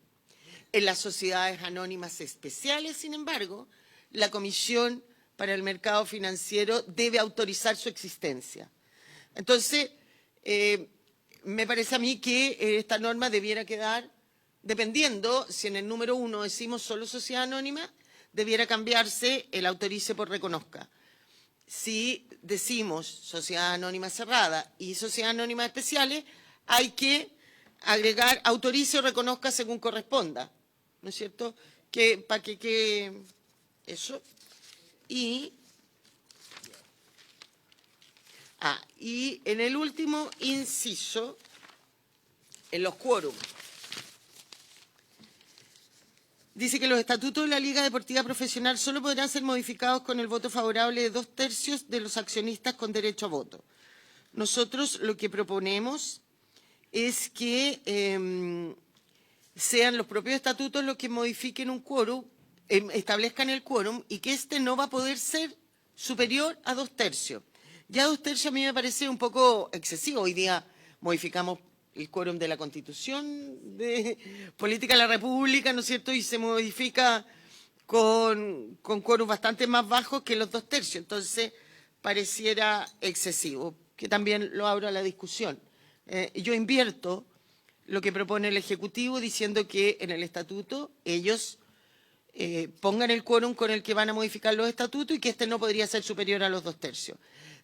En las sociedades anónimas especiales, sin embargo, la Comisión para el Mercado Financiero debe autorizar su existencia. Entonces, me parece a mí que esta norma debiera quedar, dependiendo, si en el número 1 decimos solo sociedad anónima, debiera cambiarse el autorice por reconozca. Si decimos sociedad anónima cerrada y sociedad anónima especiales, hay que agregar autorice o reconozca según corresponda, ¿no es cierto? Para que eso. Y en el último inciso, en los quórum, dice que los estatutos de la Liga Deportiva Profesional solo podrán ser modificados con el voto favorable de 2/3 de los accionistas con derecho a voto. Nosotros lo que proponemos es que sean los propios estatutos los que modifiquen un quórum, establezcan el quórum y que este no va a poder ser superior a 2/3. Ya 2/3 a mí me parece un poco excesivo. Hoy día modificamos el quórum de la Constitución de Política de la República, ¿no es cierto? Y se modifica con quórum bastante más bajos que los 2/3. Entonces, pareciera excesivo, que también lo abro a la discusión. Yo invierto lo que propone el Ejecutivo diciendo que en el estatuto ellos pongan el quórum con el que van a modificar los estatutos y que este no podría ser superior a los 2/3.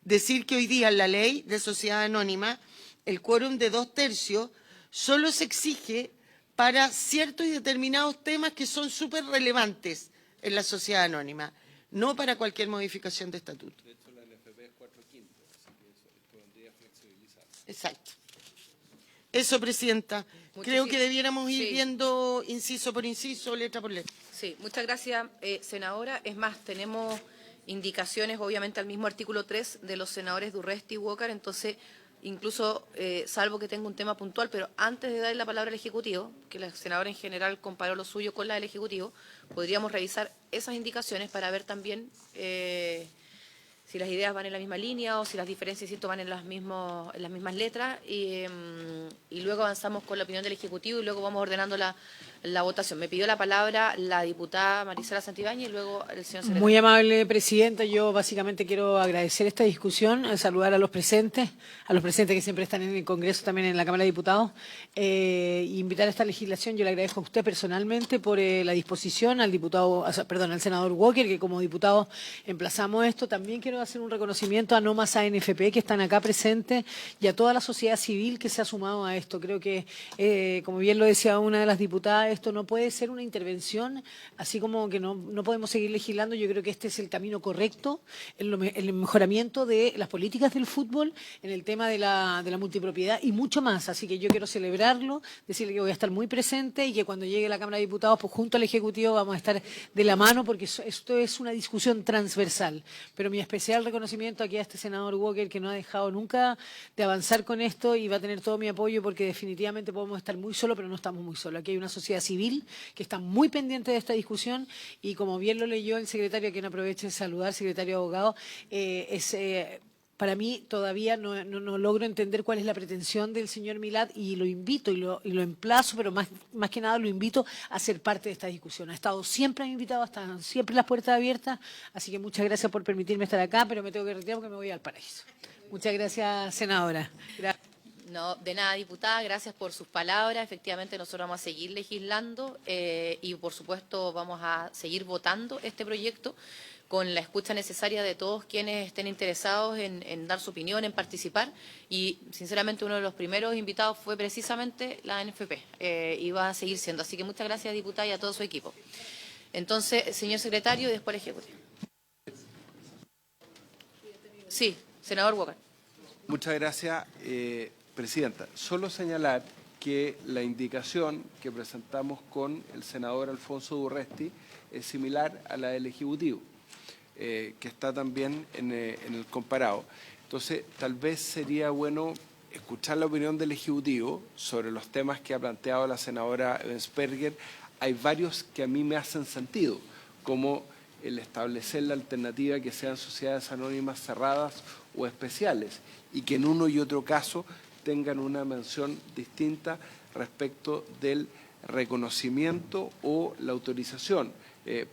Decir que hoy día en la ley de sociedad anónima el quórum de 2/3 solo se exige para ciertos y determinados temas que son súper relevantes en la sociedad anónima, no para cualquier modificación de estatuto. De hecho, la NFP es 4/5, así que eso podría flexibilizar. Exacto. Eso, Presidenta. Creo que debiéramos ir viendo inciso por inciso, letra por letra. Sí, muchas gracias, senadora. Es más, tenemos indicaciones, obviamente, al mismo artículo 3 de los senadores Durresti y Walker, entonces, incluso, salvo que tenga un tema puntual, pero antes de darle la palabra al Ejecutivo, que la senadora en general comparó lo suyo con la del Ejecutivo, podríamos revisar esas indicaciones para ver también si las ideas van en la misma línea o si las diferencias van en las mismas letras y luego avanzamos con la opinión del Ejecutivo y luego vamos ordenando la votación. Me pidió la palabra la diputada Marisela Santibáñez y luego el señor secretario. Muy amable, Presidenta. Yo básicamente quiero agradecer esta discusión, saludar a los presentes que siempre están en el Congreso, también en la Cámara de Diputados, invitar a esta legislación. Yo le agradezco a usted personalmente por la disposición, al senador Walker, que como diputado emplazamos esto. También quiero hacer un reconocimiento a NOMAS ANFP, que están acá presentes, y a toda la sociedad civil que se ha sumado a esto. Creo que, como bien lo decía una de las diputadas, esto no puede ser una intervención, así como que no podemos seguir legislando. Yo creo que este es el camino correcto, el mejoramiento de las políticas del fútbol, en el tema de la multipropiedad y mucho más. Así que yo quiero celebrarlo, decirle que voy a estar muy presente y que cuando llegue la Cámara de Diputados, pues junto al Ejecutivo vamos a estar de la mano, porque esto es una discusión transversal. Pero mi especial reconocimiento aquí a este senador Walker, que no ha dejado nunca de avanzar con esto y va a tener todo mi apoyo, porque definitivamente podemos estar muy solos, pero no estamos muy solos. Aquí hay una sociedad civil que está muy pendiente de esta discusión y, como bien lo leyó el secretario, a quien aprovecho de saludar, secretario abogado, para mí todavía no logro entender cuál es la pretensión del señor Milad, y lo invito y lo emplazo, pero más que nada lo invito a ser parte de esta discusión. Ha estado siempre invitado, están siempre las puertas abiertas, así que muchas gracias por permitirme estar acá, pero me tengo que retirar porque me voy al paraíso. Muchas gracias, senadora. Gracias. No, de nada, diputada, gracias por sus palabras. Efectivamente, nosotros vamos a seguir legislando y, por supuesto, vamos a seguir votando este proyecto, con la escucha necesaria de todos quienes estén interesados en dar su opinión, en participar. Y, sinceramente, uno de los primeros invitados fue precisamente la ANFP y va a seguir siendo. Así que muchas gracias, diputada, y a todo su equipo. Entonces, señor secretario, y después el Ejecutivo. Sí, senador Walker. Muchas gracias, Presidenta. Solo señalar que la indicación que presentamos con el senador Alfonso Durresti es similar a la del Ejecutivo, que está también en el comparado. Entonces, tal vez sería bueno escuchar la opinión del Ejecutivo sobre los temas que ha planteado la senadora Ebensperger. Hay varios que a mí me hacen sentido, como el establecer la alternativa que sean sociedades anónimas cerradas o especiales y que en uno y otro caso tengan una mención distinta respecto del reconocimiento o la autorización.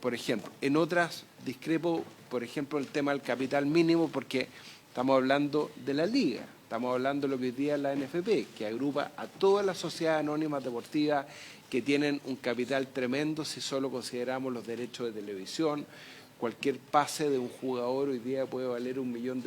Por ejemplo, en otras discrepo, por ejemplo, el tema del capital mínimo porque estamos hablando de la Liga, estamos hablando de lo que hoy día es la NFP, que agrupa a todas las sociedades anónimas deportivas que tienen un capital tremendo si solo consideramos los derechos de televisión. Cualquier pase de un jugador hoy día puede valer $1 millón.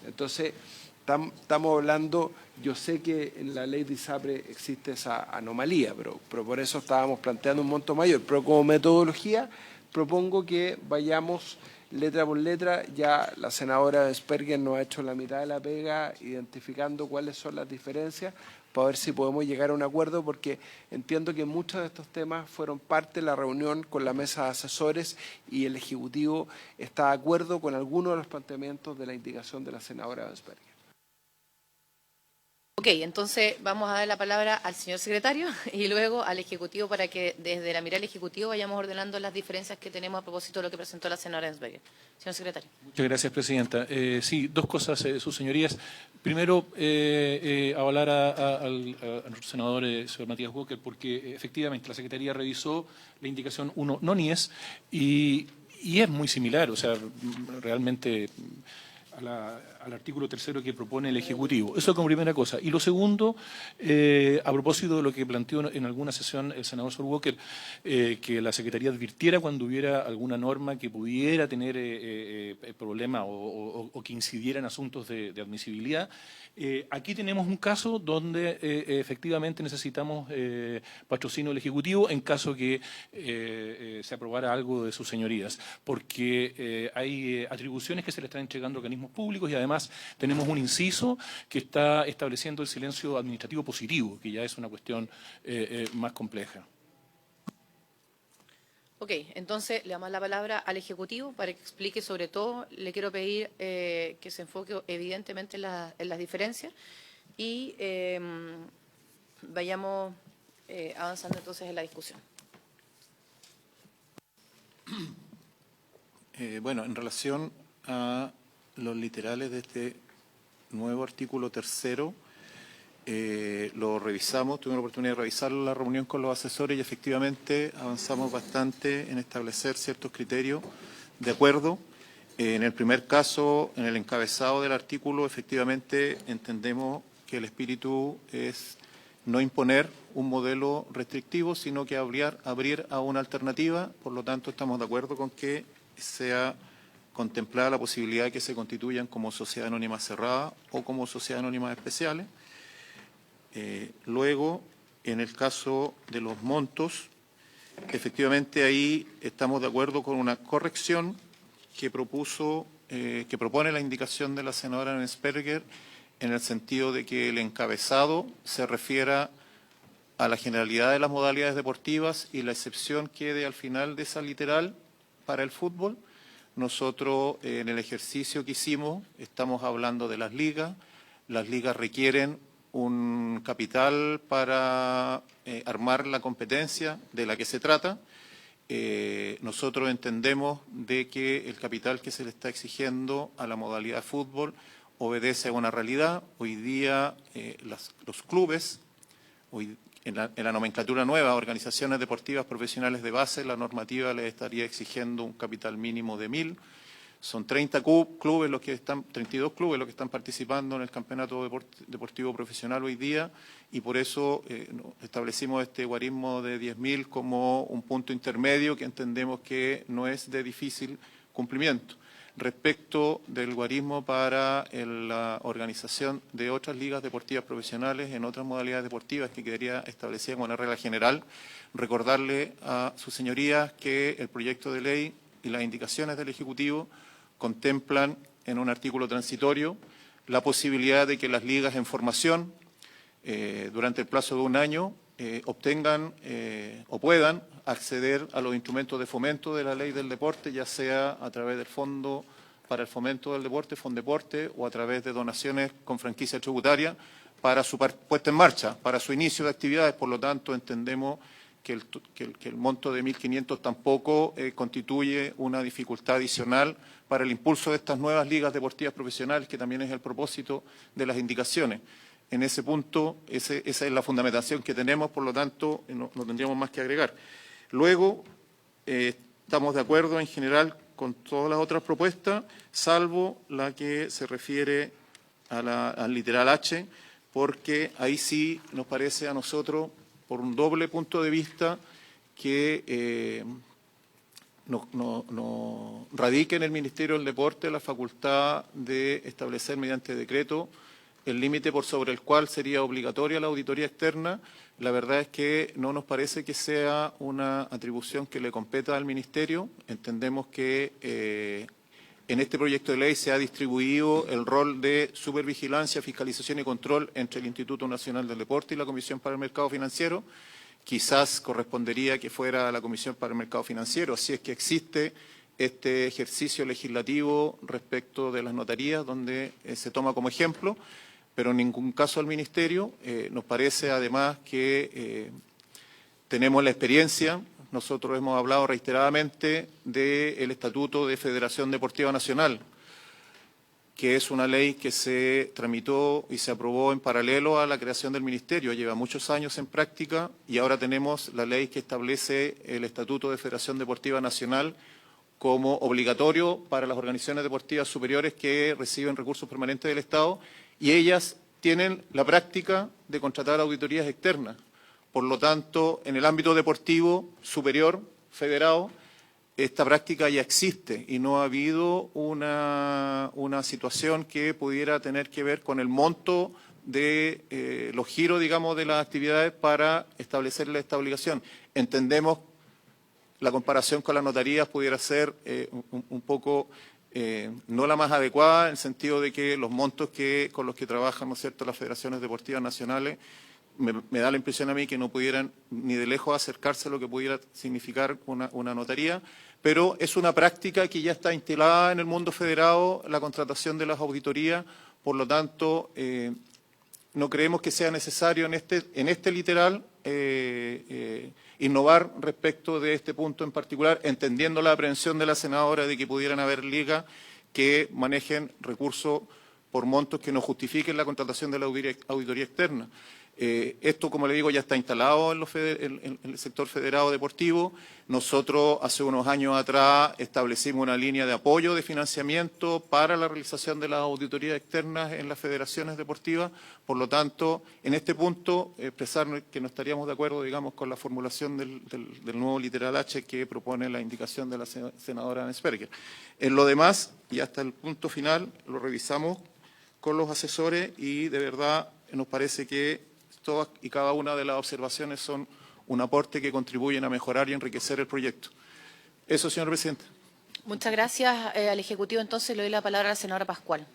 Entonces, estamos hablando, yo sé que en la ley de ISAPRE existe esa anomalía, pero por eso estábamos planteando un monto mayor. Pero como metodología, propongo que vayamos letra por letra. Ya la senadora Sperger nos ha hecho la mitad de la pega identificando cuáles son las diferencias para ver si podemos llegar a un acuerdo, porque entiendo que muchos de estos temas fueron parte de la reunión con la mesa de asesores y el Ejecutivo está de acuerdo con algunos de los planteamientos de la indicación de la senadora Sperger. Ok, entonces vamos a dar la palabra al señor secretario y luego al Ejecutivo para que desde la mirada del Ejecutivo vayamos ordenando las diferencias que tenemos a propósito de lo que presentó la senadora Ensberger. Señor secretario. Muchas gracias, Presidenta. Sí, dos cosas, sus señorías. Primero, avalar a nuestro senador, señor Matías Walker, porque efectivamente la Secretaría revisó la indicación 1 NONIES y es muy similar, o sea, realmente al artículo 3º que propone el Ejecutivo. Eso como primera cosa. Y lo segundo, a propósito de lo que planteó en alguna sesión el senador Sor Walker, que la Secretaría advirtiera cuando hubiera alguna norma que pudiera tener problema o que incidiera en asuntos de admisibilidad. Aquí tenemos un caso donde efectivamente necesitamos patrocinio del Ejecutivo en caso que se aprobara algo de sus señorías, porque hay atribuciones que se le están entregando a organismos públicos y además tenemos un inciso que está estableciendo el silencio administrativo positivo, que ya es una cuestión más compleja. Ok, entonces le damos la palabra al Ejecutivo para que explique. Sobre todo, le quiero pedir que se enfoque evidentemente en las diferencias y vayamos avanzando entonces en la discusión. Bueno, en relación a los literales de este nuevo artículo 3º, lo revisamos, tuvimos la oportunidad de revisarlo en la reunión con los asesores y efectivamente avanzamos bastante en establecer ciertos criterios de acuerdo. En el primer caso, en el encabezado del artículo, efectivamente entendemos que el espíritu es no imponer un modelo restrictivo, sino que abrir a una alternativa. Por lo tanto, estamos de acuerdo con que sea contemplada la posibilidad de que se constituyan como sociedad anónima cerrada o como sociedad anónima especiales. Luego, en el caso de los montos, efectivamente ahí estamos de acuerdo con una corrección que propone la indicación de la senadora Ebensperger en el sentido de que el encabezado se refiera a la generalidad de las modalidades deportivas y la excepción quede al final de esa literal para el fútbol. Nosotros en el ejercicio que hicimos estamos hablando de las ligas. Las ligas requieren un capital para armar la competencia de la que se trata. Nosotros entendemos de que el capital que se le está exigiendo a la modalidad de fútbol obedece a una realidad. Hoy día los clubes, en la nomenclatura nueva, organizaciones deportivas profesionales de base, la normativa les estaría exigiendo un capital mínimo de 1.000. Son 32 clubes los que están participando en el campeonato deportivo profesional hoy día y por eso establecimos este guarismo de 10.000 como un punto intermedio que entendemos que no es de difícil cumplimiento. Respecto del guarismo para la organización de otras ligas deportivas profesionales en otras modalidades deportivas que quedaría establecida como una regla general, recordarle a sus señorías que el proyecto de ley y las indicaciones del Ejecutivo contemplan en un artículo transitorio la posibilidad de que las ligas en formación durante el plazo de un año obtengan o puedan acceder a los instrumentos de fomento de la ley del deporte, ya sea a través del Fondo para el Fomento del Deporte, Fondeporte, o a través de donaciones con franquicia tributaria para su puesta en marcha, para su inicio de actividades. Por lo tanto, entendemos que el monto de 1.500 tampoco constituye una dificultad adicional para el impulso de estas nuevas ligas deportivas profesionales, que también es el propósito de las indicaciones. En ese punto, esa es la fundamentación que tenemos, por lo tanto, no tendríamos más que agregar. Luego, estamos de acuerdo en general con todas las otras propuestas, salvo la que se refiere al literal H, porque ahí sí nos parece a nosotros, por un doble punto de vista, que no radique en el Ministerio del Deporte la facultad de establecer mediante decreto el límite por sobre el cual sería obligatoria la auditoría externa. La verdad es que no nos parece que sea una atribución que le competa al Ministerio. Entendemos que en este proyecto de ley se ha distribuido el rol de supervigilancia, fiscalización y control entre el Instituto Nacional del Deporte y la Comisión para el Mercado Financiero. Quizás correspondería que fuera la Comisión para el Mercado Financiero, si es que existe este ejercicio legislativo respecto de las notarías, donde se toma como ejemplo, pero en ningún caso al Ministerio. Nos parece además que tenemos la experiencia, nosotros hemos hablado reiteradamente del Estatuto de Federación Deportiva Nacional, que es una ley que se tramitó y se aprobó en paralelo a la creación del Ministerio. Lleva muchos años en práctica y ahora tenemos la ley que establece el Estatuto de Federación Deportiva Nacional como obligatorio para las organizaciones deportivas superiores que reciben recursos permanentes del Estado, y ellas tienen la práctica de contratar auditorías externas. Por lo tanto, en el ámbito deportivo superior, federado, esta práctica ya existe y no ha habido una situación que pudiera tener que ver con el monto de los giros, digamos, de las actividades para establecerle esta obligación. Entendemos la comparación con las notarías pudiera ser un poco no la más adecuada, en el sentido de que los montos con los que trabajan, ¿no es cierto?, las federaciones deportivas nacionales, me da la impresión a mí que no pudieran ni de lejos acercarse a lo que pudiera significar una notaría, pero es una práctica que ya está instalada en el mundo federado, la contratación de las auditorías. Por lo tanto, no creemos que sea necesario en este literal innovar respecto de este punto en particular, entendiendo la aprehensión de la senadora de que pudieran haber ligas que manejen recursos por montos que no justifiquen la contratación de la auditoría externa. Esto, como le digo, ya está instalado en el sector federado deportivo. Nosotros hace unos años atrás establecimos una línea de apoyo de financiamiento para la realización de las auditorías externas en las federaciones deportivas. Por lo tanto, en este punto, expresar que no estaríamos de acuerdo, digamos, con la formulación del nuevo literal H que propone la indicación de la senadora Ansperger. En lo demás, y hasta el punto final, lo revisamos con los asesores y de verdad nos parece que todas y cada una de las observaciones son un aporte que contribuyen a mejorar y enriquecer el proyecto. Eso, señor presidente. Muchas gracias al Ejecutivo. Entonces le doy la palabra a la senadora Pascual.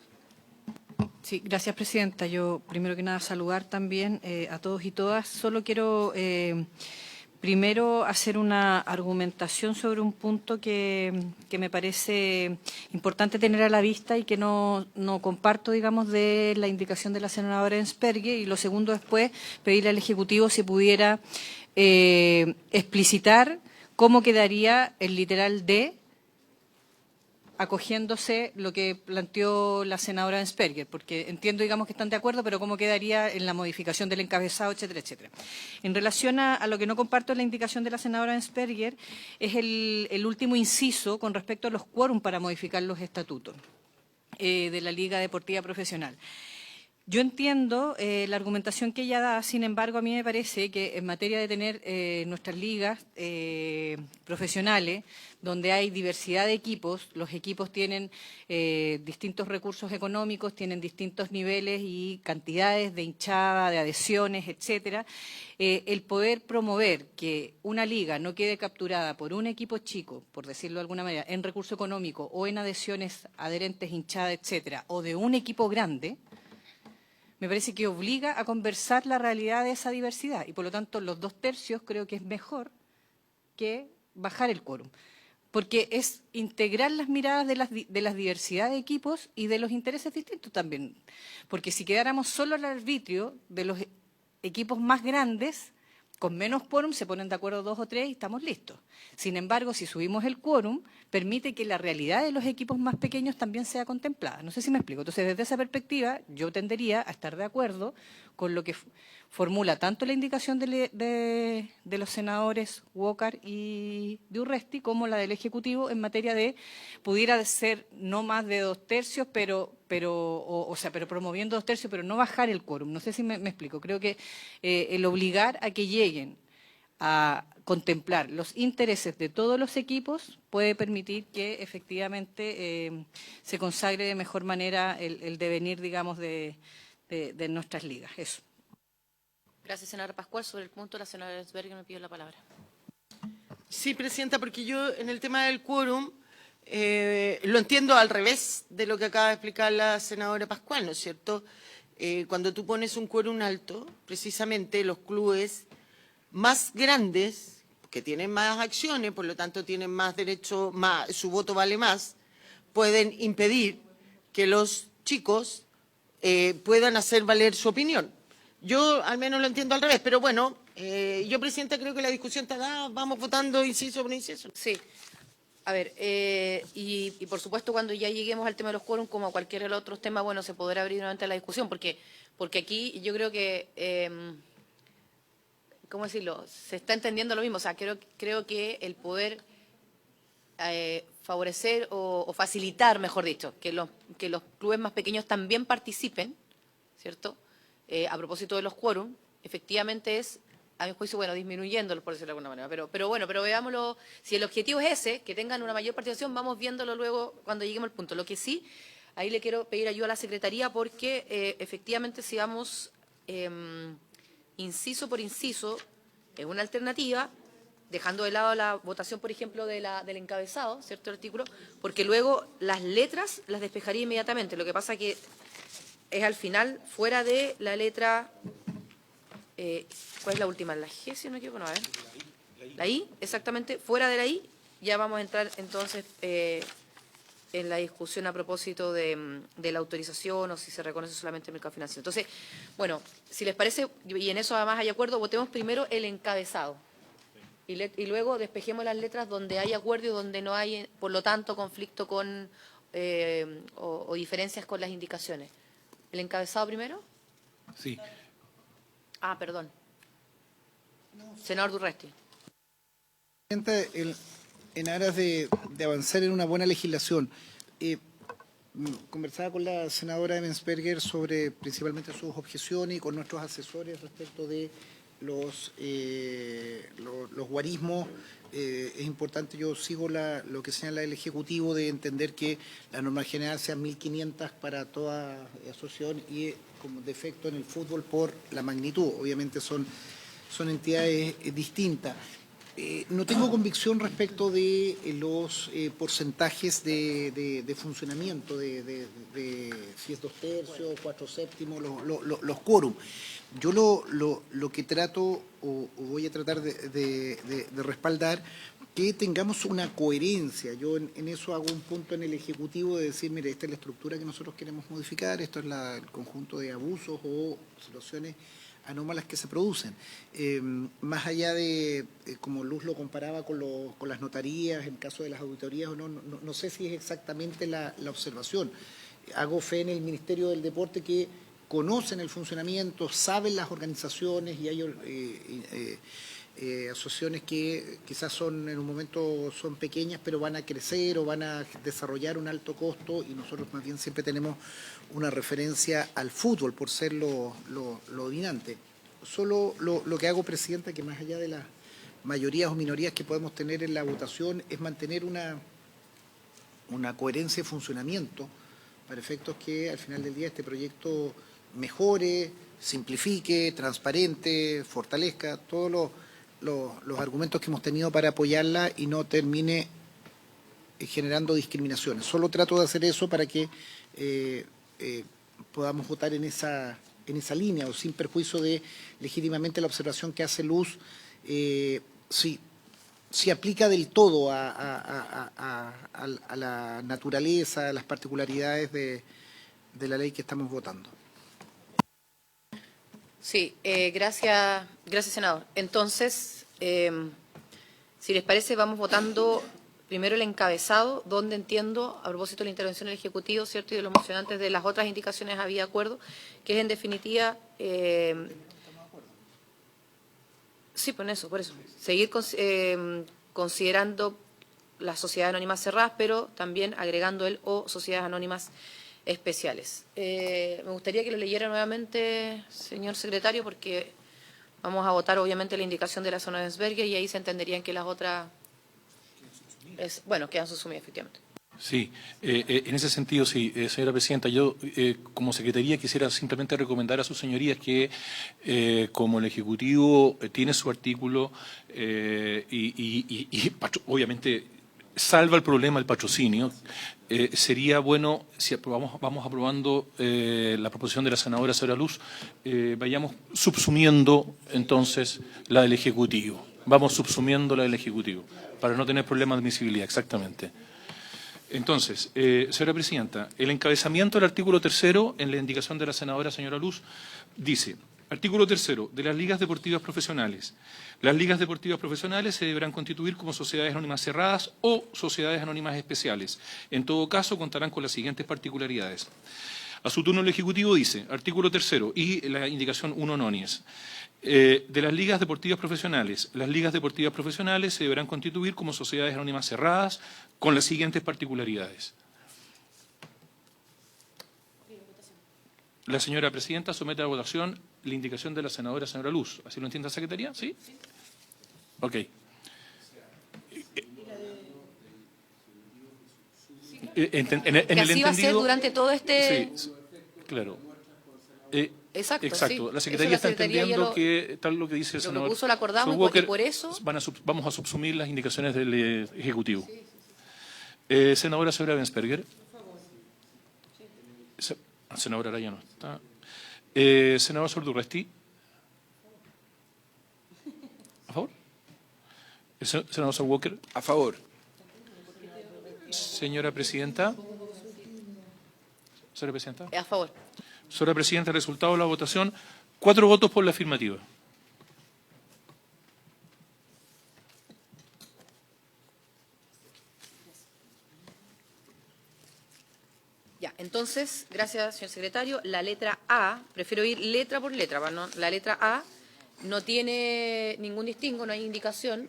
Sí, gracias, presidenta. Yo, primero que nada, saludar también a todos y todas. Solo quiero primero hacer una argumentación sobre un punto que me parece importante tener a la vista y que no comparto, digamos, de la indicación de la senadora Ansperger. Y lo segundo, después, pedirle al Ejecutivo si pudiera explicitar cómo quedaría el literal D, acogiéndose lo que planteó la senadora Ansperger, porque entiendo, digamos, que están de acuerdo, pero cómo quedaría en la modificación del encabezado, etcétera, etcétera. En relación a lo que no comparto en la indicación de la senadora Ansperger, es el último inciso con respecto a los quórum para modificar los estatutos de la Liga Deportiva Profesional. Yo entiendo la argumentación que ella da, sin embargo, a mí me parece que en materia de tener nuestras ligas profesionales, donde hay diversidad de equipos, los equipos tienen distintos recursos económicos, tienen distintos niveles y cantidades de hinchada, de adhesiones, etcétera, el poder promover que una liga no quede capturada por un equipo chico, por decirlo de alguna manera, en recurso económico o en adhesiones adherentes, hinchada, etcétera, o de un equipo grande, me parece que obliga a conversar la realidad de esa diversidad y, por lo tanto, los 2/3 creo que es mejor que bajar el quórum, porque es integrar las miradas de las diversidad de equipos y de los intereses distintos también, porque si quedáramos solo al arbitrio de los equipos más grandes, con menos quórum se ponen de acuerdo 2 o 3 y estamos listos. Sin embargo, si subimos el quórum, permite que la realidad de los equipos más pequeños también sea contemplada. No sé si me explico. Entonces, desde esa perspectiva, yo tendería a estar de acuerdo con lo que formula tanto la indicación de los senadores Walker y de Urresti como la del Ejecutivo en materia de pudiera ser no más de 2/3, pero promoviendo 2/3, pero no bajar el quórum. No sé si me explico. Creo que el obligar a que lleguen a contemplar los intereses de todos los equipos puede permitir que efectivamente se consagre de mejor manera el devenir, digamos, de nuestras ligas. Eso. Gracias, senadora Pascual. Sobre el punto, la senadora Ensberger me pidió la palabra. Sí, presidenta, porque yo en el tema del quórum lo entiendo al revés de lo que acaba de explicar la senadora Pascual, ¿no es cierto? Cuando tú pones un quórum alto, precisamente los clubes más grandes, que tienen más acciones, por lo tanto tienen más derecho, su voto vale más, pueden impedir que los chicos puedan hacer valer su opinión. Yo al menos lo entiendo al revés, pero bueno, yo, presidenta, creo que la discusión está dada, vamos votando inciso por inciso. Sí. A ver, y por supuesto cuando ya lleguemos al tema de los quórum, como a cualquier otro tema, bueno, se podrá abrir nuevamente la discusión, porque aquí yo creo que, ¿cómo decirlo?, se está entendiendo lo mismo. O sea, creo que el poder favorecer o facilitar, mejor dicho, que los clubes más pequeños también participen, ¿cierto?, a propósito de los quórum, efectivamente es, a mi juicio, bueno, disminuyéndolo, por decirlo de alguna manera. Pero veámoslo, si el objetivo es ese, que tengan una mayor participación, vamos viéndolo luego cuando lleguemos al punto. Lo que sí, ahí le quiero pedir ayuda a la Secretaría porque efectivamente si vamos inciso por inciso, es una alternativa, dejando de lado la votación, por ejemplo, del encabezado, ¿cierto?, el artículo, porque luego las letras las despejaría inmediatamente. Lo que pasa que es al final, fuera de la letra, ¿cuál es la última? La G, si no me equivoco, no, a ver. La I, exactamente, fuera de la I, ya vamos a entrar entonces en la discusión a propósito de la autorización o si se reconoce solamente el mercado financiero. Entonces, bueno, si les parece, y en eso además hay acuerdo, votemos primero el encabezado. Y luego despejemos las letras donde hay acuerdo y donde no hay, por lo tanto, conflicto con o diferencias con las indicaciones. ¿El encabezado primero? Sí. Ah, perdón. Senador Durresti. En aras de avanzar en una buena legislación, conversaba con la senadora Ensberger sobre principalmente sus objeciones y con nuestros asesores respecto de los guarismos. Es importante, yo sigo lo que señala el Ejecutivo de entender que la norma general sea 1.500 para toda asociación y como defecto en el fútbol por la magnitud. Obviamente son entidades distintas. No tengo convicción respecto de los porcentajes de funcionamiento, de si es 2/3, 4/7, los quórum. Yo lo que trato o voy a tratar de respaldar que tengamos una coherencia. Yo en eso hago un punto en el Ejecutivo de decir, mire, esta es la estructura que nosotros queremos modificar, esto es el conjunto de abusos o situaciones anómalas que se producen. Más allá de, como Luz lo comparaba con las notarías, en caso de las auditorías, no sé si es exactamente la observación. Hago fe en el Ministerio del Deporte que conocen el funcionamiento, saben las organizaciones y hay asociaciones que quizás son en un momento son pequeñas, pero van a crecer o van a desarrollar un alto costo, y nosotros más bien siempre tenemos una referencia al fútbol por ser lo dominante. Solo lo que hago, Presidenta, que más allá de las mayorías o minorías que podemos tener en la votación, es mantener una coherencia de funcionamiento para efectos que al final del día este proyecto mejore, simplifique, transparente, fortalezca todos los argumentos que hemos tenido para apoyarla y no termine generando discriminaciones. Solo trato de hacer eso para que podamos votar en esa línea, o sin perjuicio de legítimamente la observación que hace Luz, si aplica del todo a la naturaleza, a las particularidades de la ley que estamos votando. Sí, gracias, senador. Entonces, si les parece, vamos votando primero el encabezado, donde entiendo, a propósito de la intervención del Ejecutivo, ¿cierto?, y de los mocionantes de las otras indicaciones había acuerdo, que es en definitiva, sí, por eso, seguir considerando las sociedades anónimas cerradas, pero también agregando el o sociedades anónimas especiales. Me gustaría que lo leyera nuevamente, señor secretario, porque vamos a votar obviamente la indicación de la zona de Ensberger y ahí se entenderían que las otras, quedan subsumidas efectivamente. Sí, en ese sentido, sí, señora presidenta, yo como secretaría quisiera simplemente recomendar a sus señorías que como el Ejecutivo tiene su artículo y obviamente salva el problema del patrocinio, sería bueno, si vamos aprobando la proposición de la senadora Sara Luz, vayamos subsumiendo entonces la del Ejecutivo. Vamos subsumiendo la del Ejecutivo, para no tener problemas de admisibilidad, exactamente. Entonces, señora presidenta, el encabezamiento del artículo 3º, en la indicación de la senadora señora Luz, dice: artículo 3º, de las ligas deportivas profesionales. Las ligas deportivas profesionales se deberán constituir como sociedades anónimas cerradas o sociedades anónimas especiales. En todo caso, contarán con las siguientes particularidades. A su turno el Ejecutivo dice, artículo 3º, y la indicación 1 nonies. De las ligas deportivas profesionales. Las ligas deportivas profesionales se deberán constituir como sociedades anónimas cerradas con las siguientes particularidades. La señora presidenta somete a votación la indicación de la senadora señora Luz. ¿Así lo entiende la secretaría? ¿Sí? Ok. En el así va a ser durante todo este... Sí, claro. Exacto. Exacto. Sí. La Secretaría está entendiendo lo, que tal lo que dice el senador. Lo que puso lo acordamos Walker, y por eso... vamos a subsumir las indicaciones del Ejecutivo. Senadora Seura Bensperger. Senadora Araya no está. Senador Sordurresti. ¿A favor? Senador Sor Walker. A favor. Señora Presidenta. Señora Presidenta. A favor. Señora Presidenta, el resultado de la votación, 4 votos por la afirmativa. Ya, entonces, gracias, señor secretario. La letra A, prefiero ir letra por letra, ¿no? La letra A no tiene ningún distingo, no hay indicación.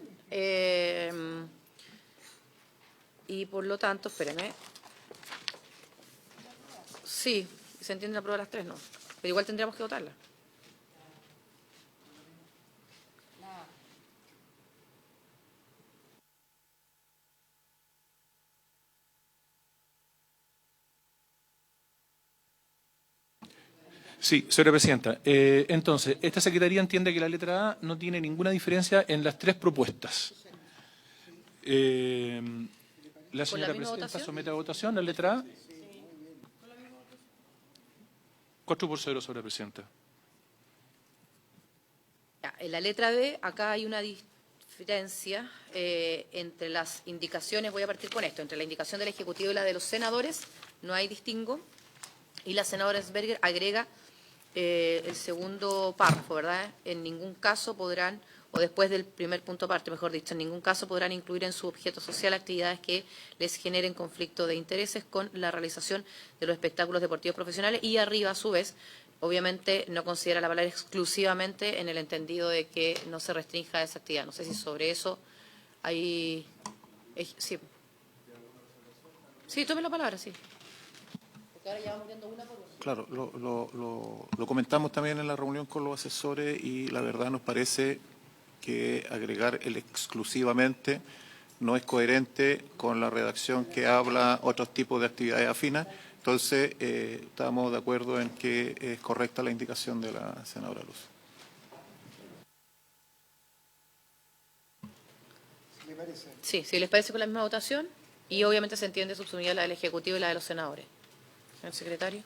Y por lo tanto, espérenme. Sí, se entiende la prueba de las 3, ¿no? Pero igual tendríamos que votarla. Sí, señora Presidenta. Entonces, esta Secretaría entiende que la letra A no tiene ninguna diferencia en las 3 propuestas. La señora Presidenta somete a votación la letra A. 4-0, señora Presidenta. Ya, en la letra B, acá hay una diferencia entre las indicaciones, voy a partir con esto, entre la indicación del Ejecutivo y la de los senadores, no hay distingo, y la senadora Ensberger agrega el segundo párrafo, ¿verdad? En ningún caso podrán, o después del primer punto aparte, mejor dicho, en ningún caso podrán incluir en su objeto social actividades que les generen conflicto de intereses con la realización de los espectáculos deportivos profesionales, y arriba, a su vez, obviamente no considera la palabra exclusivamente en el entendido de que no se restrinja esa actividad. No sé si sobre eso hay... Sí. Sí, tome la palabra, sí. Porque ahora ya vamos viendo una por una. Claro, lo comentamos también en la reunión con los asesores y la verdad nos parece que agregar el exclusivamente no es coherente con la redacción que habla otros tipos de actividades afinas. Entonces, estamos de acuerdo en que es correcta la indicación de la senadora Luz. Sí, si les parece con la misma votación, y obviamente se entiende subsumida la del Ejecutivo y la de los senadores. Señor secretario.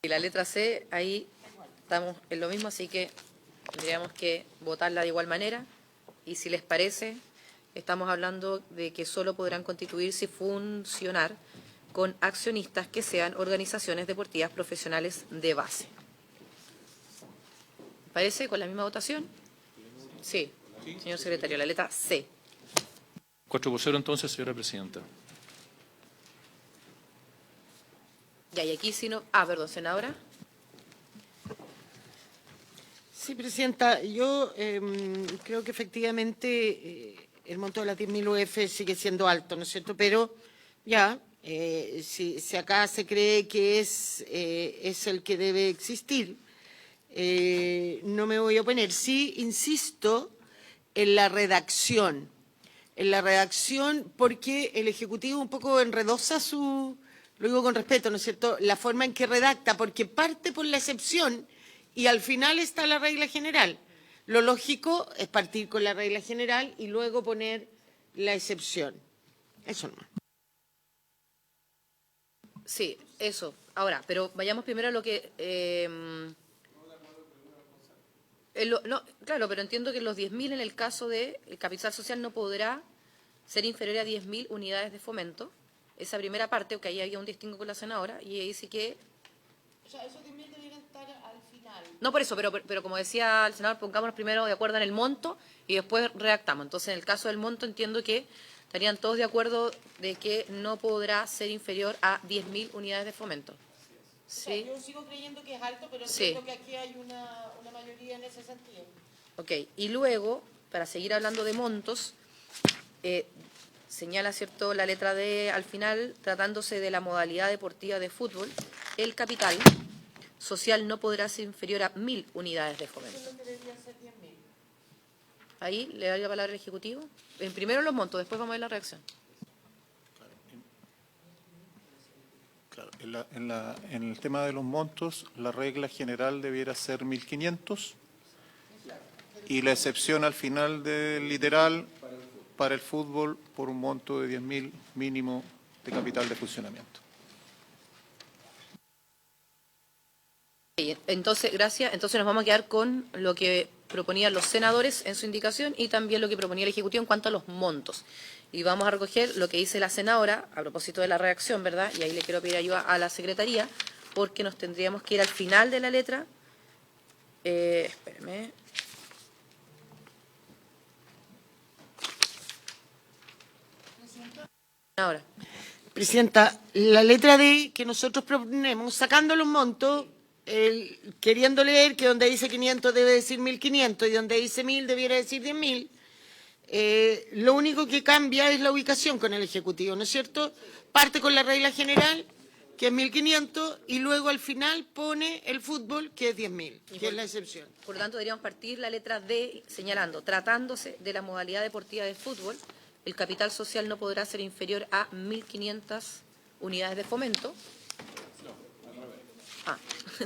Y la letra C, ahí estamos en lo mismo, así que tendríamos que votarla de igual manera. Y si les parece, estamos hablando de que solo podrán constituirse y funcionar con accionistas que sean organizaciones deportivas profesionales de base. ¿Parece con la misma votación? Sí, señor secretario, la letra C. 4-0 entonces, señora presidenta. Ya, y aquí si no... perdón, senadora. Sí, presidenta, yo creo que efectivamente el monto de las 10.000 UF sigue siendo alto, ¿no es cierto? Pero ya, si acá se cree que es el que debe existir, no me voy a oponer. Sí, insisto en la redacción, porque el Ejecutivo un poco enredosa lo digo con respeto, ¿no es cierto?, la forma en que redacta, porque parte por la excepción y al final está la regla general. Lo lógico es partir con la regla general y luego poner la excepción. Eso no. Sí, eso. Ahora, pero vayamos primero a lo que... claro, pero entiendo que los 10.000 en el caso del capital social no podrá ser inferior a 10.000 unidades de fomento. Esa primera parte, que ahí había un distingo con la senadora, y ahí sí que... O sea, esos 10.000 deberían estar al final. No por eso, pero como decía el senador, pongámonos primero de acuerdo en el monto y después redactamos. Entonces, en el caso del monto entiendo que estarían todos de acuerdo de que no podrá ser inferior a 10.000 unidades de fomento. ¿Sí? O sea, yo sigo creyendo que es alto, pero Sí. entiendo que aquí hay una mayoría en ese sentido. Ok, y luego, para seguir hablando de montos, señala, ¿cierto?, la letra D al final, tratándose de la modalidad deportiva de fútbol, el capital social no podrá ser inferior a 1.000 unidades de fomento. Eso es lo que debería ser 10.000. Ahí le doy la palabra al Ejecutivo. Primero los montos, después vamos a ver la reacción. Claro, en el tema de los montos, la regla general debiera ser 1.500 y la excepción al final del literal para el fútbol por un monto de 10.000 mínimo de capital de funcionamiento. Entonces, gracias. Entonces nos vamos a quedar con lo que proponían los senadores en su indicación y también lo que proponía el Ejecutivo en cuanto a los montos. Y vamos a recoger lo que dice la senadora a propósito de la redacción, ¿verdad? Y ahí le quiero pedir ayuda a la Secretaría porque nos tendríamos que ir al final de la letra. Espérame. Ahora. Presidenta, la letra D que nosotros proponemos, sacando los montos, queriendo leer que donde dice 500 debe decir 1.500 y donde dice 1.000 debiera decir 10.000, lo único que cambia es la ubicación con el Ejecutivo, ¿no es cierto? Parte con la regla general, que es 1.500, y luego al final pone el fútbol, que es 10.000, que es la excepción. Por lo tanto, deberíamos partir la letra D señalando, tratándose de la modalidad deportiva de fútbol, el capital social no podrá ser inferior a 1.500 unidades de fomento.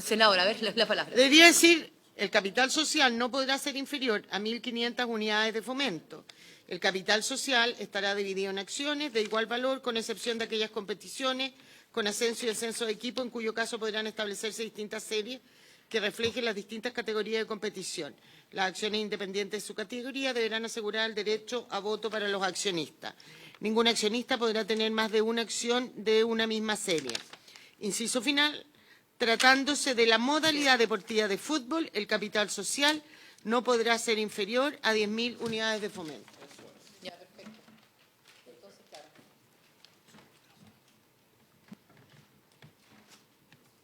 Senadora, a ver la palabra. Debería decir, el capital social no podrá ser inferior a 1.500 unidades de fomento. El capital social estará dividido en acciones de igual valor, con excepción de aquellas competiciones con ascenso y descenso de equipo, en cuyo caso podrán establecerse distintas series que reflejen las distintas categorías de competición. Las acciones independientes de su categoría deberán asegurar el derecho a voto para los accionistas. Ningún accionista podrá tener más de una acción de una misma serie. Inciso final. Tratándose de la modalidad deportiva de fútbol, el capital social no podrá ser inferior a 10.000 unidades de fomento. Ya, perfecto. Entonces, claro.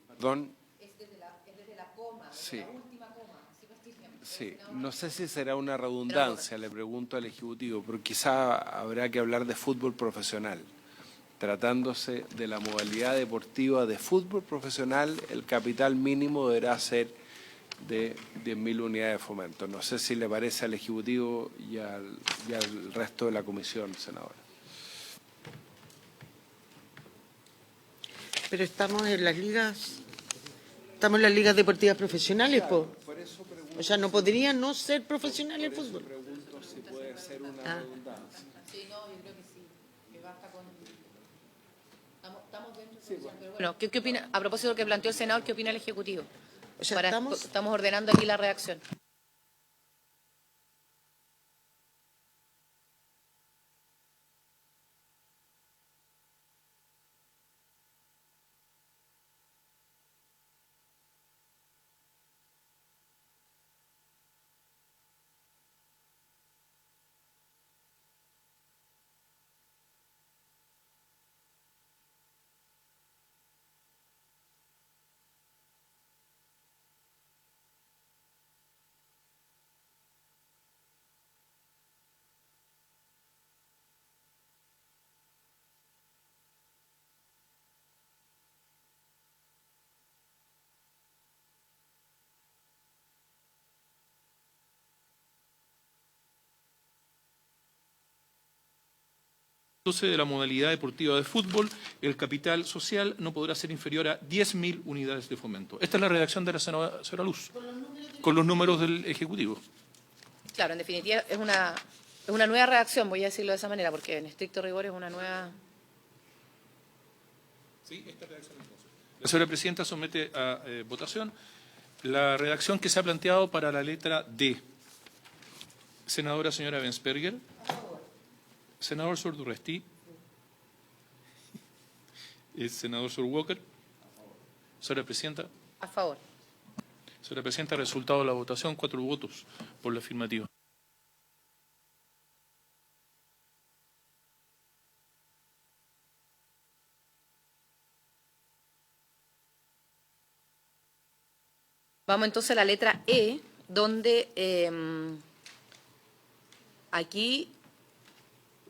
Perdón. Es desde la coma, desde Sí. la última coma. Así partimos. Sí, no sé si será una redundancia, le pregunto al Ejecutivo, pero quizá habrá que hablar de fútbol profesional. Tratándose de la modalidad deportiva de fútbol profesional, el capital mínimo deberá ser de 10.000 unidades de fomento. No sé si le parece al Ejecutivo y al resto de la comisión, senadora. Pero estamos en las ligas deportivas profesionales, po. O sea, no podrían no ser profesionales el fútbol. Pregunto si puede ser una redundancia. Sí, no, yo creo que sí. Que basta con... Estamos dentro de pero bueno, ¿qué opina? A propósito de lo que planteó el senador, ¿qué opina el Ejecutivo? O sea, Estamos ordenando aquí la redacción. De la modalidad deportiva de fútbol, el capital social no podrá ser inferior a 10.000 unidades de fomento. Esta es la redacción de la senadora Luz, con los números del Ejecutivo. Claro, en definitiva es una nueva redacción, voy a decirlo de esa manera, porque en estricto rigor es una nueva... Sí, esta redacción entonces. La señora presidenta somete a votación la redacción que se ha planteado para la letra D. Senadora señora Bensperger. Senador Sur Durresti. Senador Sur Walker. Señora Presidenta. A favor. Señora Presidenta, resultado de la votación, 4 votos por la afirmativa. Vamos entonces a la letra E, donde aquí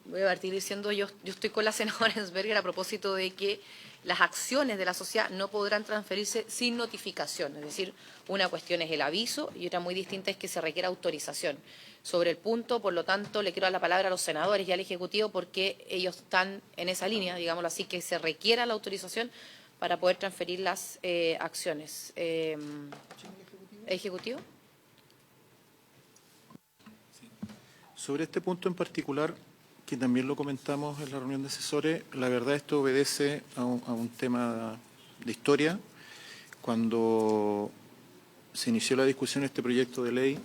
voy a partir diciendo, yo estoy con la senadora Ensberger a propósito de que las acciones de la sociedad no podrán transferirse sin notificación. Es decir, una cuestión es el aviso y otra muy distinta es que se requiera autorización. Sobre el punto, por lo tanto, le quiero dar la palabra a los senadores y al Ejecutivo porque ellos están en esa línea, digámoslo así, que se requiera la autorización para poder transferir las acciones. ¿Ejecutivo? Sobre este punto en particular, que también lo comentamos en la reunión de asesores, la verdad esto obedece a un tema de historia. Cuando se inició la discusión de este proyecto de ley,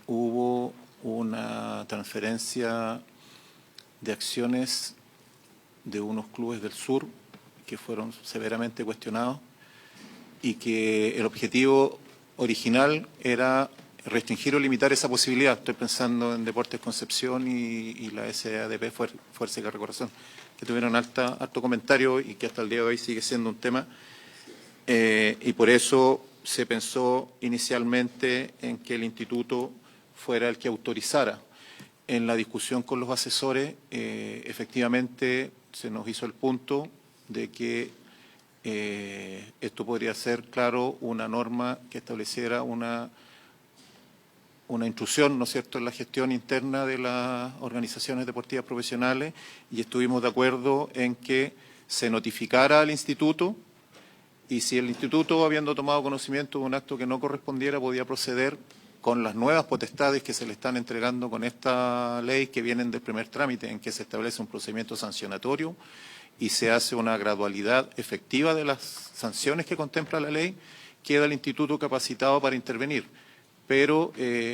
hubo una transferencia de acciones de unos clubes del sur que fueron severamente cuestionados y que el objetivo original era restringir o limitar esa posibilidad. Estoy pensando en Deportes Concepción y la SADP Fuerza y Carrera Corazón, que tuvieron alto comentario y que hasta el día de hoy sigue siendo un tema. Y por eso se pensó inicialmente en que el instituto fuera el que autorizara. En la discusión con los asesores, efectivamente se nos hizo el punto de que esto podría ser, claro, una norma que estableciera una intrusión, ¿no es cierto?, en la gestión interna de las organizaciones deportivas profesionales y estuvimos de acuerdo en que se notificara al instituto y si el instituto, habiendo tomado conocimiento de un acto que no correspondiera, podía proceder con las nuevas potestades que se le están entregando con esta ley que vienen del primer trámite, en que se establece un procedimiento sancionatorio y se hace una gradualidad efectiva de las sanciones que contempla la ley, queda el instituto capacitado para intervenir. Pero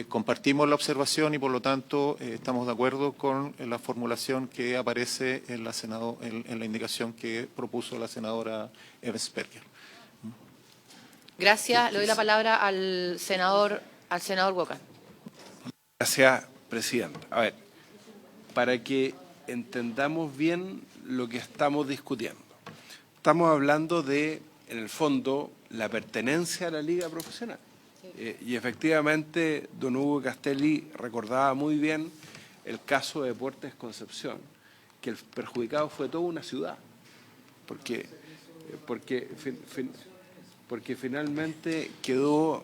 compartimos la observación y, por lo tanto, estamos de acuerdo con la formulación que aparece en la indicación que propuso la senadora Ebensperger. Gracias. Le doy la palabra al senador Walker. Gracias, presidenta. A ver, para que entendamos bien lo que estamos discutiendo. Estamos hablando de, en el fondo, la pertenencia a la liga profesional. Y efectivamente, don Hugo Castelli recordaba muy bien el caso de Deportes Concepción, que el perjudicado fue toda una ciudad, porque finalmente quedó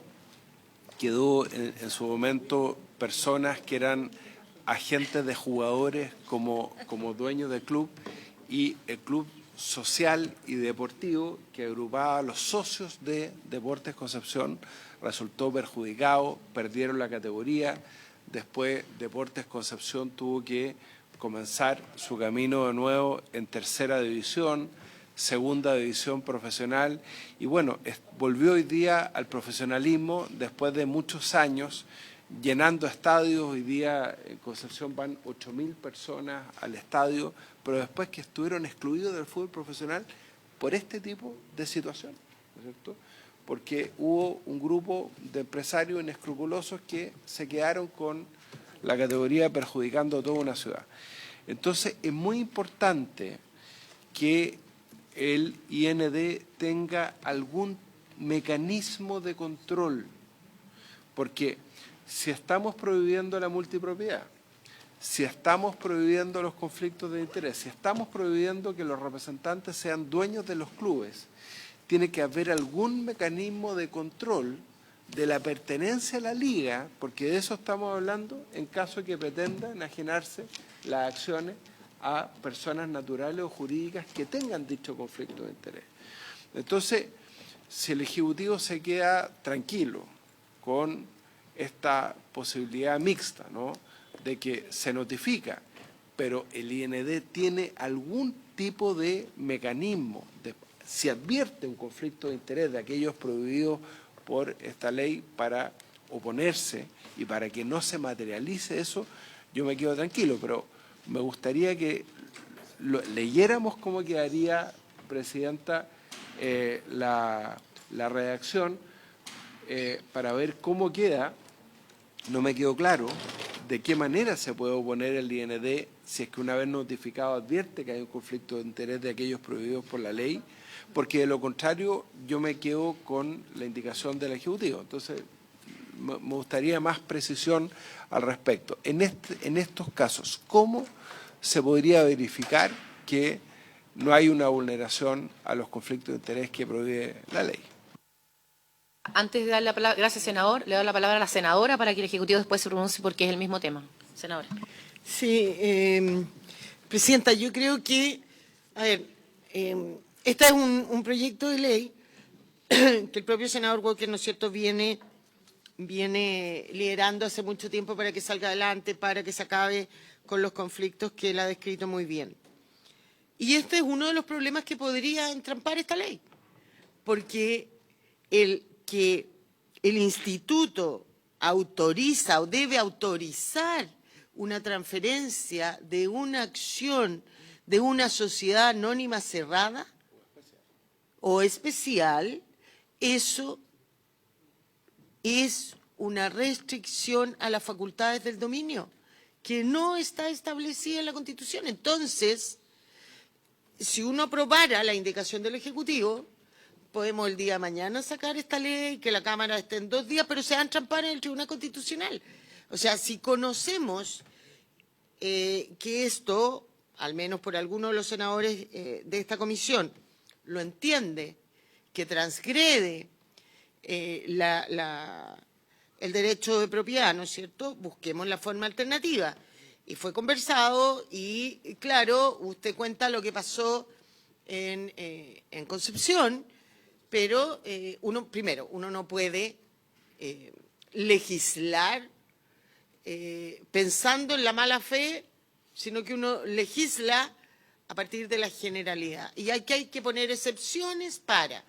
en su momento personas que eran agentes de jugadores como dueños del club, y el club social y deportivo que agrupaba a los socios de Deportes Concepción resultó perjudicado, perdieron la categoría. Después Deportes Concepción tuvo que comenzar su camino de nuevo en tercera división, segunda división profesional, y bueno, volvió hoy día al profesionalismo después de muchos años llenando estadios. Hoy día en Concepción van 8.000 personas al estadio, pero después que estuvieron excluidos del fútbol profesional por este tipo de situación, ¿no es cierto? Porque hubo un grupo de empresarios inescrupulosos que se quedaron con la categoría perjudicando a toda una ciudad. Entonces es muy importante que el IND tenga algún mecanismo de control, porque si estamos prohibiendo la multipropiedad, si estamos prohibiendo los conflictos de interés, si estamos prohibiendo que los representantes sean dueños de los clubes, tiene que haber algún mecanismo de control de la pertenencia a la liga, porque de eso estamos hablando en caso de que pretendan enajenarse las acciones a personas naturales o jurídicas que tengan dicho conflicto de interés. Entonces, si el Ejecutivo se queda tranquilo con esta posibilidad mixta, ¿no?, de que se notifica, pero el IND tiene algún tipo de mecanismo, si advierte un conflicto de interés de aquellos prohibidos por esta ley para oponerse y para que no se materialice eso, yo me quedo tranquilo, pero me gustaría que leyéramos cómo quedaría, presidenta, la redacción para ver cómo queda. No me quedó claro de qué manera se puede oponer el IND si es que una vez notificado advierte que hay un conflicto de interés de aquellos prohibidos por la ley, porque de lo contrario yo me quedo con la indicación del Ejecutivo. Entonces me gustaría más precisión al respecto. En estos casos, ¿cómo se podría verificar que no hay una vulneración a los conflictos de interés que prohíbe la ley? Antes de dar la palabra, gracias senador, le doy la palabra a la senadora para que el Ejecutivo después se pronuncie porque es el mismo tema. Senadora. Sí, presidenta, yo creo que, a ver, este es un proyecto de ley que el propio senador Walker, ¿no es cierto?, viene liderando hace mucho tiempo para que salga adelante, para que se acabe con los conflictos que él ha descrito muy bien. Y este es uno de los problemas que podría entrampar esta ley, porque que el instituto autoriza o debe autorizar una transferencia de una acción de una sociedad anónima cerrada o especial, eso es una restricción a las facultades del dominio que no está establecida en la Constitución. Entonces, si uno aprobara la indicación del Ejecutivo, podemos el día de mañana sacar esta ley, que la Cámara esté en 2 días, pero se va a entrampar en el Tribunal Constitucional. O sea, si conocemos que esto, al menos por algunos de los senadores de esta comisión, lo entiende, que transgrede el derecho de propiedad, ¿no es cierto?, busquemos la forma alternativa. Y fue conversado y, claro, usted cuenta lo que pasó en Concepción, pero uno no puede legislar pensando en la mala fe, sino que uno legisla a partir de la generalidad. Y hay que poner excepciones para.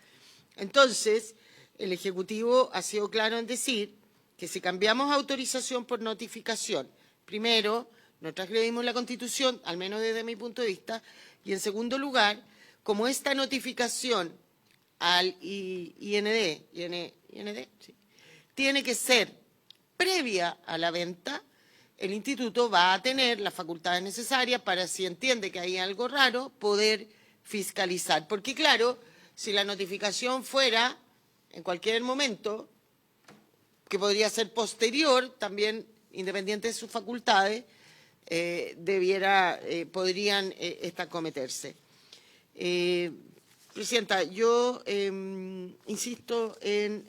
Entonces, el Ejecutivo ha sido claro en decir que si cambiamos autorización por notificación, primero, no transgredimos la Constitución, al menos desde mi punto de vista, y en segundo lugar, como esta notificación al IND, sí, tiene que ser previa a la venta, el Instituto va a tener las facultades necesarias para, si entiende que hay algo raro, poder fiscalizar. Porque claro, si la notificación fuera en cualquier momento, que podría ser posterior, también independiente de sus facultades, podrían cometerse. Presidenta, yo insisto en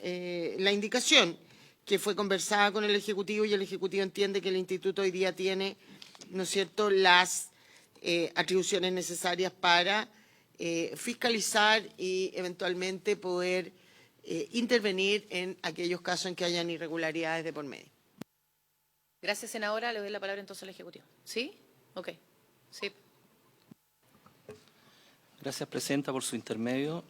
la indicación que fue conversada con el Ejecutivo y el Ejecutivo entiende que el Instituto hoy día tiene, ¿no es cierto?, las atribuciones necesarias para fiscalizar y eventualmente poder intervenir en aquellos casos en que hayan irregularidades de por medio. Gracias, senadora. Le doy la palabra entonces al Ejecutivo. ¿Sí? Ok. Sí. Gracias, Presidenta, por su intermedio.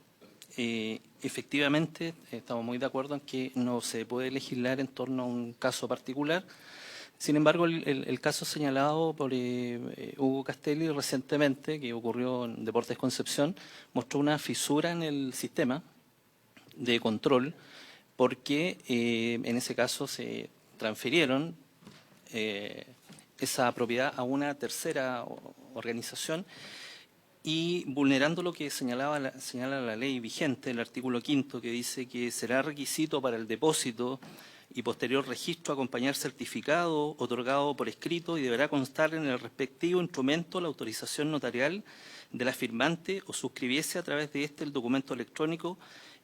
Efectivamente, estamos muy de acuerdo en que no se puede legislar en torno a un caso particular. Sin embargo, el caso señalado por Hugo Castelli recientemente, que ocurrió en Deportes Concepción, mostró una fisura en el sistema de control, porque en ese caso se transfirieron esa propiedad a una tercera organización y vulnerando lo que señala la ley vigente, el artículo 5, que dice que será requisito para el depósito y posterior registro acompañar certificado otorgado por escrito y deberá constar en el respectivo instrumento la autorización notarial de la firmante o suscribiese a través de el documento electrónico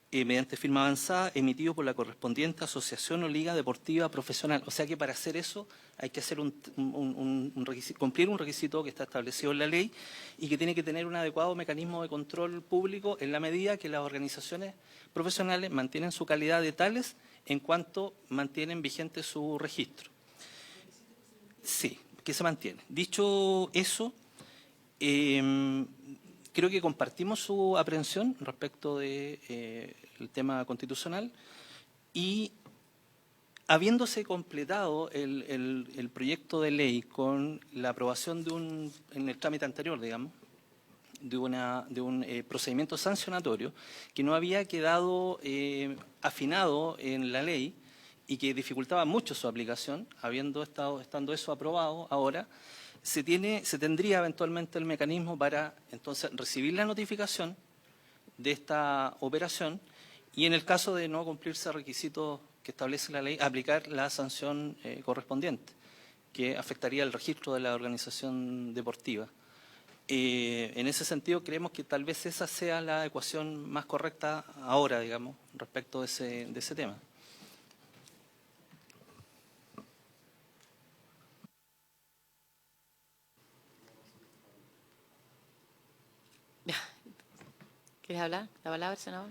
mediante firma avanzada emitido por la correspondiente asociación o liga deportiva profesional. O sea que para hacer eso hay que hacer cumplir un requisito que está establecido en la ley y que tiene que tener un adecuado mecanismo de control público en la medida que las organizaciones profesionales mantienen su calidad de tales en cuanto mantienen vigente su registro. Sí, que se mantiene. Dicho eso, creo que compartimos su aprehensión respecto del tema constitucional y habiéndose completado el proyecto de ley con la aprobación en el trámite anterior, digamos, de un procedimiento sancionatorio que no había quedado afinado en la ley y que dificultaba mucho su aplicación, estando eso aprobado ahora, se tendría eventualmente el mecanismo para entonces recibir la notificación de esta operación y en el caso de no cumplirse requisitos que establece la ley, aplicar la sanción correspondiente, que afectaría el registro de la organización deportiva. En ese sentido, creemos que tal vez esa sea la ecuación más correcta ahora, digamos, respecto de ese tema. ¿Quieres hablar? ¿La palabra, senador?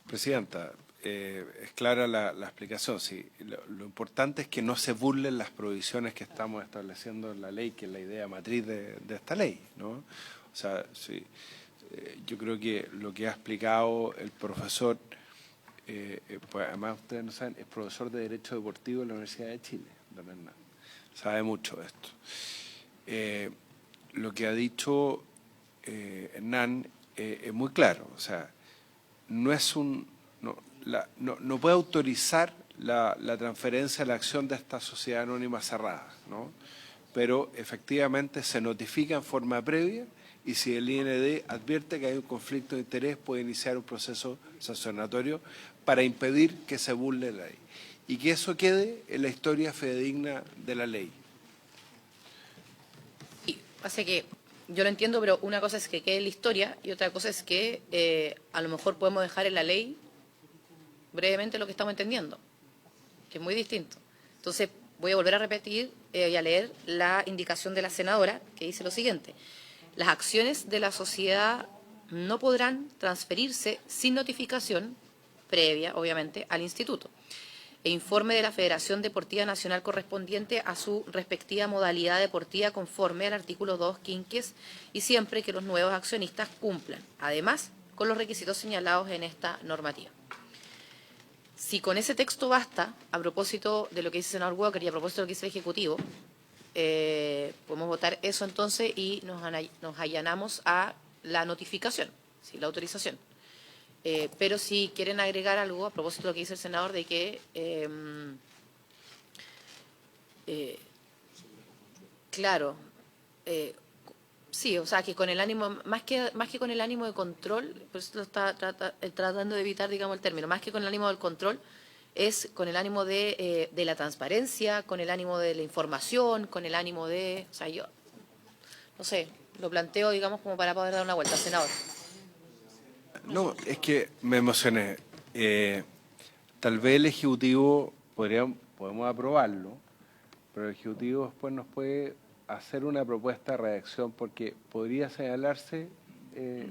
Presidenta, es clara la explicación. Sí, lo importante es que no se burlen las provisiones que estamos estableciendo en la ley, que es la idea matriz de esta ley, ¿no? O sea, sí, yo creo que lo que ha explicado el profesor, pues además ustedes no saben, es profesor de Derecho Deportivo en la Universidad de Chile, don Hernán. Sabe mucho de esto. Lo que ha dicho Hernán es muy claro, o sea, no puede autorizar la transferencia de la acción de esta sociedad anónima cerrada, ¿no? Pero efectivamente se notifica en forma previa y si el IND advierte que hay un conflicto de interés puede iniciar un proceso sancionatorio para impedir que se burle la ley y que eso quede en la historia fidedigna de la ley. Sí, pasa que yo lo entiendo, pero una cosa es que quede en la historia y otra cosa es que a lo mejor podemos dejar en la ley brevemente lo que estamos entendiendo, que es muy distinto. Entonces, voy a volver a repetir y a leer la indicación de la senadora, que dice lo siguiente. Las acciones de la sociedad no podrán transferirse sin notificación previa, obviamente, al instituto e informe de la Federación Deportiva Nacional correspondiente a su respectiva modalidad deportiva conforme al artículo 2 quinques y siempre que los nuevos accionistas cumplan, además, con los requisitos señalados en esta normativa. Si con ese texto basta, a propósito de lo que dice el senador Walker y a propósito de lo que dice el Ejecutivo, podemos votar eso entonces y nos allanamos a la notificación, ¿sí? La autorización. Pero si quieren agregar algo a propósito de lo que dice el senador de que, claro, sí, o sea, que con el ánimo, más que con el ánimo de control, por eso lo está tratando de evitar, digamos, el término, más que con el ánimo del control, es con el ánimo de la transparencia, con el ánimo de la información, con el ánimo de, o sea, yo, no sé, lo planteo, digamos, como para poder dar una vuelta, senador. No, es que me emocioné. Tal vez el Ejecutivo podemos aprobarlo, pero el Ejecutivo después nos puede hacer una propuesta de redacción porque podría señalarse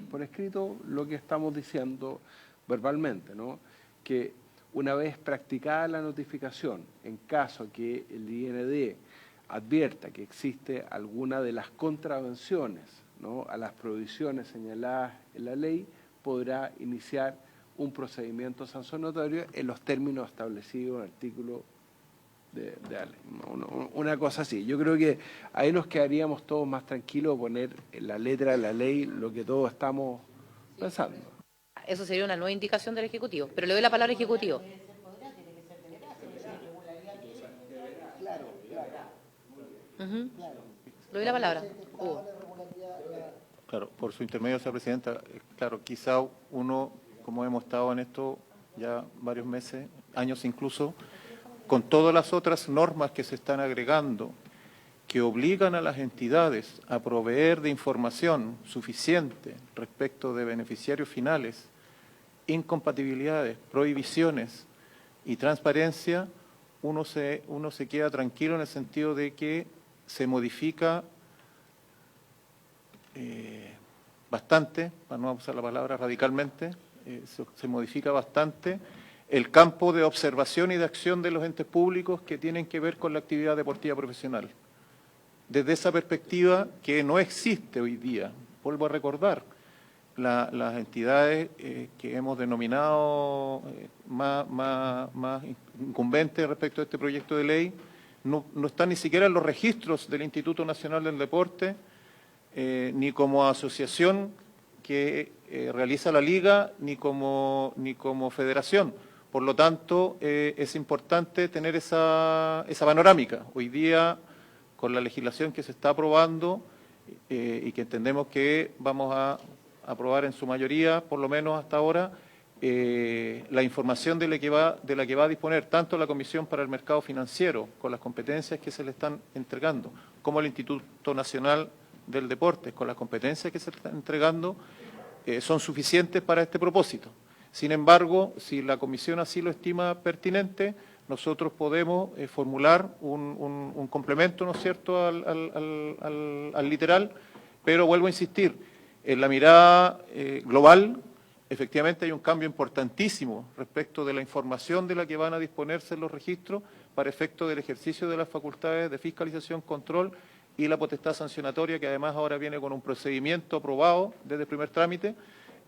por escrito lo que estamos diciendo verbalmente, ¿no? Que una vez practicada la notificación, en caso que el IND advierta que existe alguna de las contravenciones, ¿no?, a las prohibiciones señaladas en la ley, podrá iniciar un procedimiento sancionatorio en los términos establecidos en el artículo de la ley. Una cosa así. Yo creo que ahí nos quedaríamos todos más tranquilos de poner en la letra de la ley lo que todos estamos pensando. Eso sería una nueva indicación del Ejecutivo. Pero le doy la palabra al Ejecutivo. Le doy la palabra. Claro, por su intermedio, señora presidenta, claro, quizá uno, como hemos estado en esto ya varios meses, años incluso, con todas las otras normas que se están agregando, que obligan a las entidades a proveer de información suficiente respecto de beneficiarios finales, incompatibilidades, prohibiciones y transparencia, uno se queda tranquilo en el sentido de que se modifica bastante, para no usar la palabra radicalmente, se modifica bastante el campo de observación y de acción de los entes públicos que tienen que ver con la actividad deportiva profesional. Desde esa perspectiva que no existe hoy día, vuelvo a recordar, las entidades que hemos denominado más incumbentes respecto a este proyecto de ley, no están ni siquiera en los registros del Instituto Nacional del Deporte, ni como asociación que realiza la Liga, ni como federación. Por lo tanto, es importante tener esa panorámica. Hoy día, con la legislación que se está aprobando y que entendemos que vamos a aprobar en su mayoría, por lo menos hasta ahora, la información de la que va a disponer tanto la Comisión para el Mercado Financiero, con las competencias que se le están entregando, como el Instituto Nacional del Deporte, con las competencias que se le están entregando, son suficientes para este propósito. Sin embargo, si la Comisión así lo estima pertinente, nosotros podemos formular un complemento, ¿no es cierto?, al literal, pero vuelvo a insistir, en la mirada global, efectivamente hay un cambio importantísimo respecto de la información de la que van a disponerse los registros para efecto del ejercicio de las facultades de fiscalización, control y la potestad sancionatoria, que además ahora viene con un procedimiento aprobado desde el primer trámite.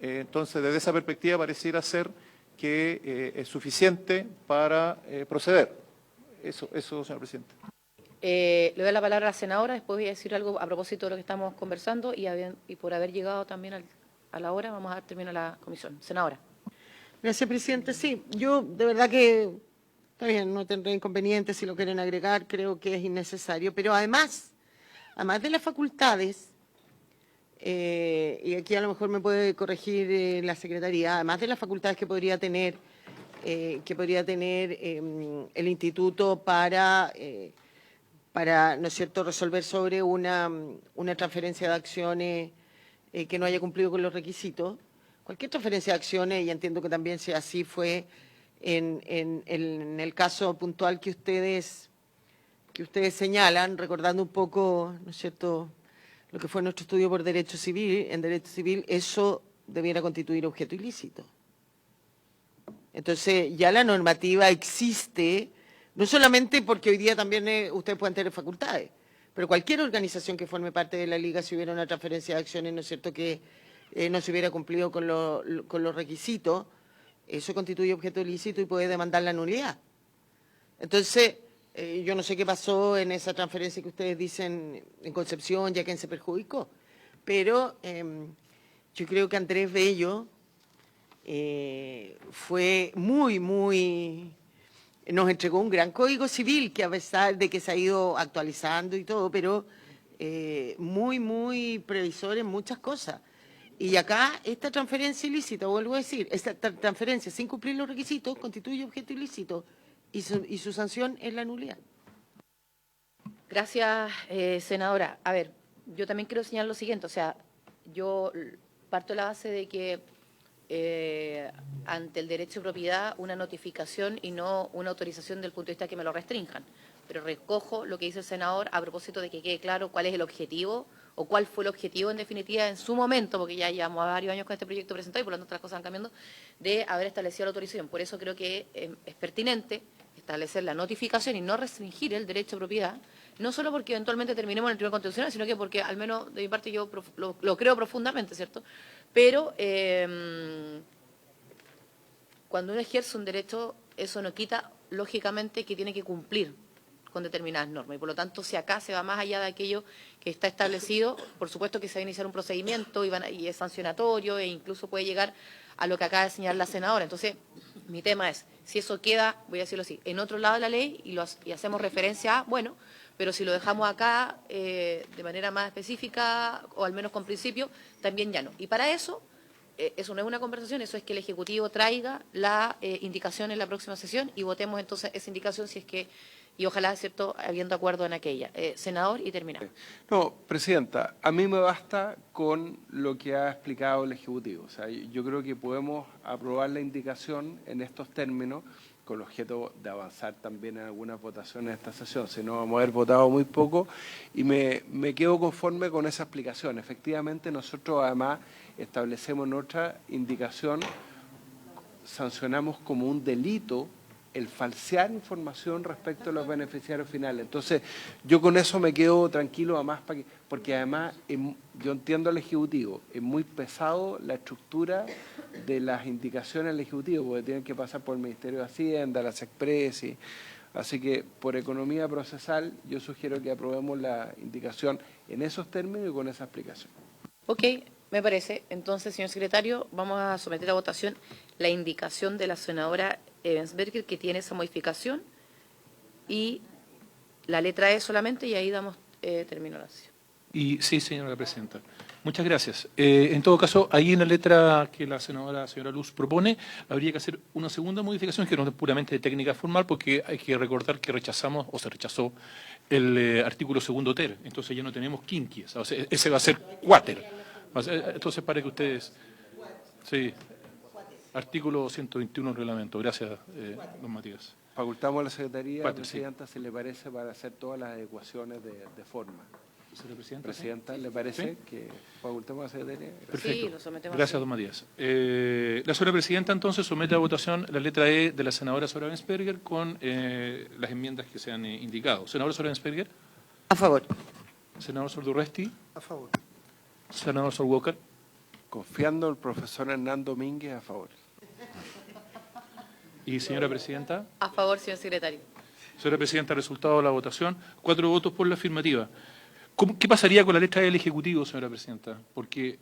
Entonces, desde esa perspectiva pareciera ser que es suficiente para proceder. Eso, señor presidente. Le doy la palabra a la senadora, después voy a decir algo a propósito de lo que estamos conversando y por haber llegado también a la hora, vamos a dar término a la comisión. Senadora. Gracias, presidente. Sí, yo de verdad que, está bien, no tendré inconvenientes si lo quieren agregar, creo que es innecesario, pero además de las facultades, y aquí a lo mejor me puede corregir la Secretaría, además de las facultades que podría tener el Instituto para ¿no es cierto?, resolver sobre una transferencia de acciones que no haya cumplido con los requisitos. Cualquier transferencia de acciones, y entiendo que también sea así, fue en el caso puntual que ustedes señalan, recordando un poco, ¿no es cierto?, lo que fue nuestro estudio por derecho civil. En derecho civil eso debiera constituir objeto ilícito. Entonces ya la normativa existe, no solamente porque hoy día también ustedes pueden tener facultades, pero cualquier organización que forme parte de la Liga, si hubiera una transferencia de acciones, ¿no es cierto?, que no se hubiera cumplido con los requisitos, eso constituye objeto ilícito y puede demandar la nulidad. Entonces, yo no sé qué pasó en esa transferencia que ustedes dicen en Concepción, ya quién se perjudicó, pero yo creo que Andrés Bello fue nos entregó un gran código civil que a pesar de que se ha ido actualizando y todo, pero muy previsor en muchas cosas. Y acá esta transferencia ilícita, vuelvo a decir, esta transferencia sin cumplir los requisitos constituye objeto ilícito y su sanción es la nulidad. Gracias, senadora. A ver, yo también quiero señalar lo siguiente, o sea, yo parto de la base de que ante el derecho de propiedad una notificación y no una autorización del punto de vista que me lo restrinjan. Pero recojo lo que dice el senador a propósito de que quede claro cuál es el objetivo o cuál fue el objetivo en definitiva en su momento, porque ya llevamos varios años con este proyecto presentado y por lo tanto las cosas van cambiando, de haber establecido la autorización. Por eso creo que es pertinente establecer la notificación y no restringir el derecho de propiedad, no solo porque eventualmente terminemos en el Tribunal Constitucional, sino que porque al menos de mi parte yo lo creo profundamente, ¿cierto? Pero cuando uno ejerce un derecho, eso no quita, lógicamente, que tiene que cumplir con determinadas normas. Y por lo tanto, si acá se va más allá de aquello que está establecido, por supuesto que se va a iniciar un procedimiento y es sancionatorio e incluso puede llegar a lo que acaba de señalar la senadora. Entonces, mi tema es, si eso queda, voy a decirlo así, en otro lado de la ley y hacemos referencia a, bueno, pero si lo dejamos acá de manera más específica o al menos con principio, también ya no. Y para eso no es una conversación, eso es que el Ejecutivo traiga la indicación en la próxima sesión y votemos entonces esa indicación si es que, y ojalá, ¿cierto?, habiendo acuerdo en aquella. Senador, y terminamos. No, Presidenta, a mí me basta con lo que ha explicado el Ejecutivo. O sea, yo creo que podemos aprobar la indicación en estos términos con el objeto de avanzar también en algunas votaciones de esta sesión. Si no, vamos a haber votado muy poco y me quedo conforme con esa explicación. Efectivamente, nosotros además establecemos en otra indicación, sancionamos como un delito el falsear información respecto a los beneficiarios finales. Entonces, yo con eso me quedo tranquilo, además, porque además yo entiendo al Ejecutivo, es muy pesado la estructura de las indicaciones del Ejecutivo, porque tienen que pasar por el Ministerio de Hacienda, las Express, así que por economía procesal yo sugiero que aprobemos la indicación en esos términos y con esa explicación. Ok, me parece. Entonces, señor secretario, vamos a someter a votación la indicación de la senadora Ebensberger que tiene esa modificación y la letra E solamente y ahí damos término a la sesión. Y sí, señora presidenta. Muchas gracias. En todo caso, ahí en la letra que la señora Luz propone, habría que hacer una segunda modificación que no es puramente de técnica formal, porque hay que recordar que rechazamos o se rechazó el artículo segundo ter. Entonces ya no tenemos quinquies. O sea, ese va a ser cuáter. Entonces, para que ustedes... Sí. Artículo 121 del reglamento. Gracias, don Matías. Facultamos a la Secretaría, Presidenta, si le parece, para hacer todas las adecuaciones de forma. Presidenta, ¿le parece que facultemos a la Secretaría? Perfecto. Sí, lo sometemos. Gracias, don Matías. La señora Presidenta, entonces, somete a votación la letra E de la senadora Sora Ebensberger con las enmiendas que se han indicado. Senadora Sora Ebensberger. A favor. Senador Sordurresti. A favor. Senador Sol Walker. Confiando en el profesor Hernán Domínguez, a favor. Y señora Presidenta. A favor, señor secretario. Señora Presidenta, resultado de la votación, 4 votos por la afirmativa. ¿Qué pasaría con la letra del Ejecutivo, señora Presidenta? Porque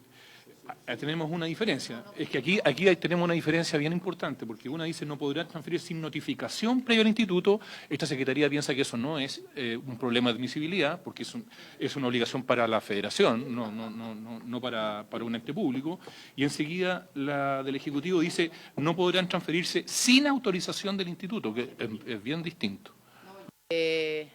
tenemos una diferencia. Es que aquí tenemos una diferencia bien importante, porque una dice no podrá transferir sin notificación previa al instituto. Esta Secretaría piensa que eso no es un problema de admisibilidad, porque es una obligación para la Federación, no para un ente público. Y enseguida la del Ejecutivo dice no podrán transferirse sin autorización del instituto, que es bien distinto. Se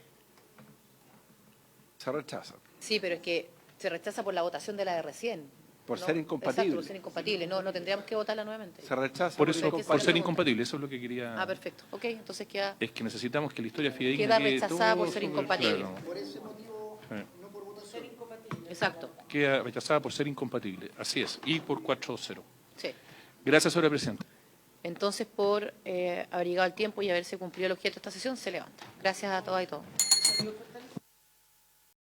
rechaza. Sí, pero es que se rechaza por la votación de la de recién. Por ¿no? ser incompatible. Exacto, por ser incompatible. No tendríamos que votarla nuevamente. Se rechaza. Por eso, porque por ser no- incompatible, eso es lo que quería... Ah, perfecto. Ok, entonces queda... Es que necesitamos que la historia fidedigna Queda quede rechazada por todo ser súper incompatible. claro. Por ese motivo, Sí. no por votación. Exacto. Queda rechazada por ser incompatible. Así es. Y por 4-0. Sí. Gracias, señora Presidenta. Entonces, por haber llegado el tiempo y haberse cumplido el objeto de esta sesión, se levanta. Gracias a todas y todos.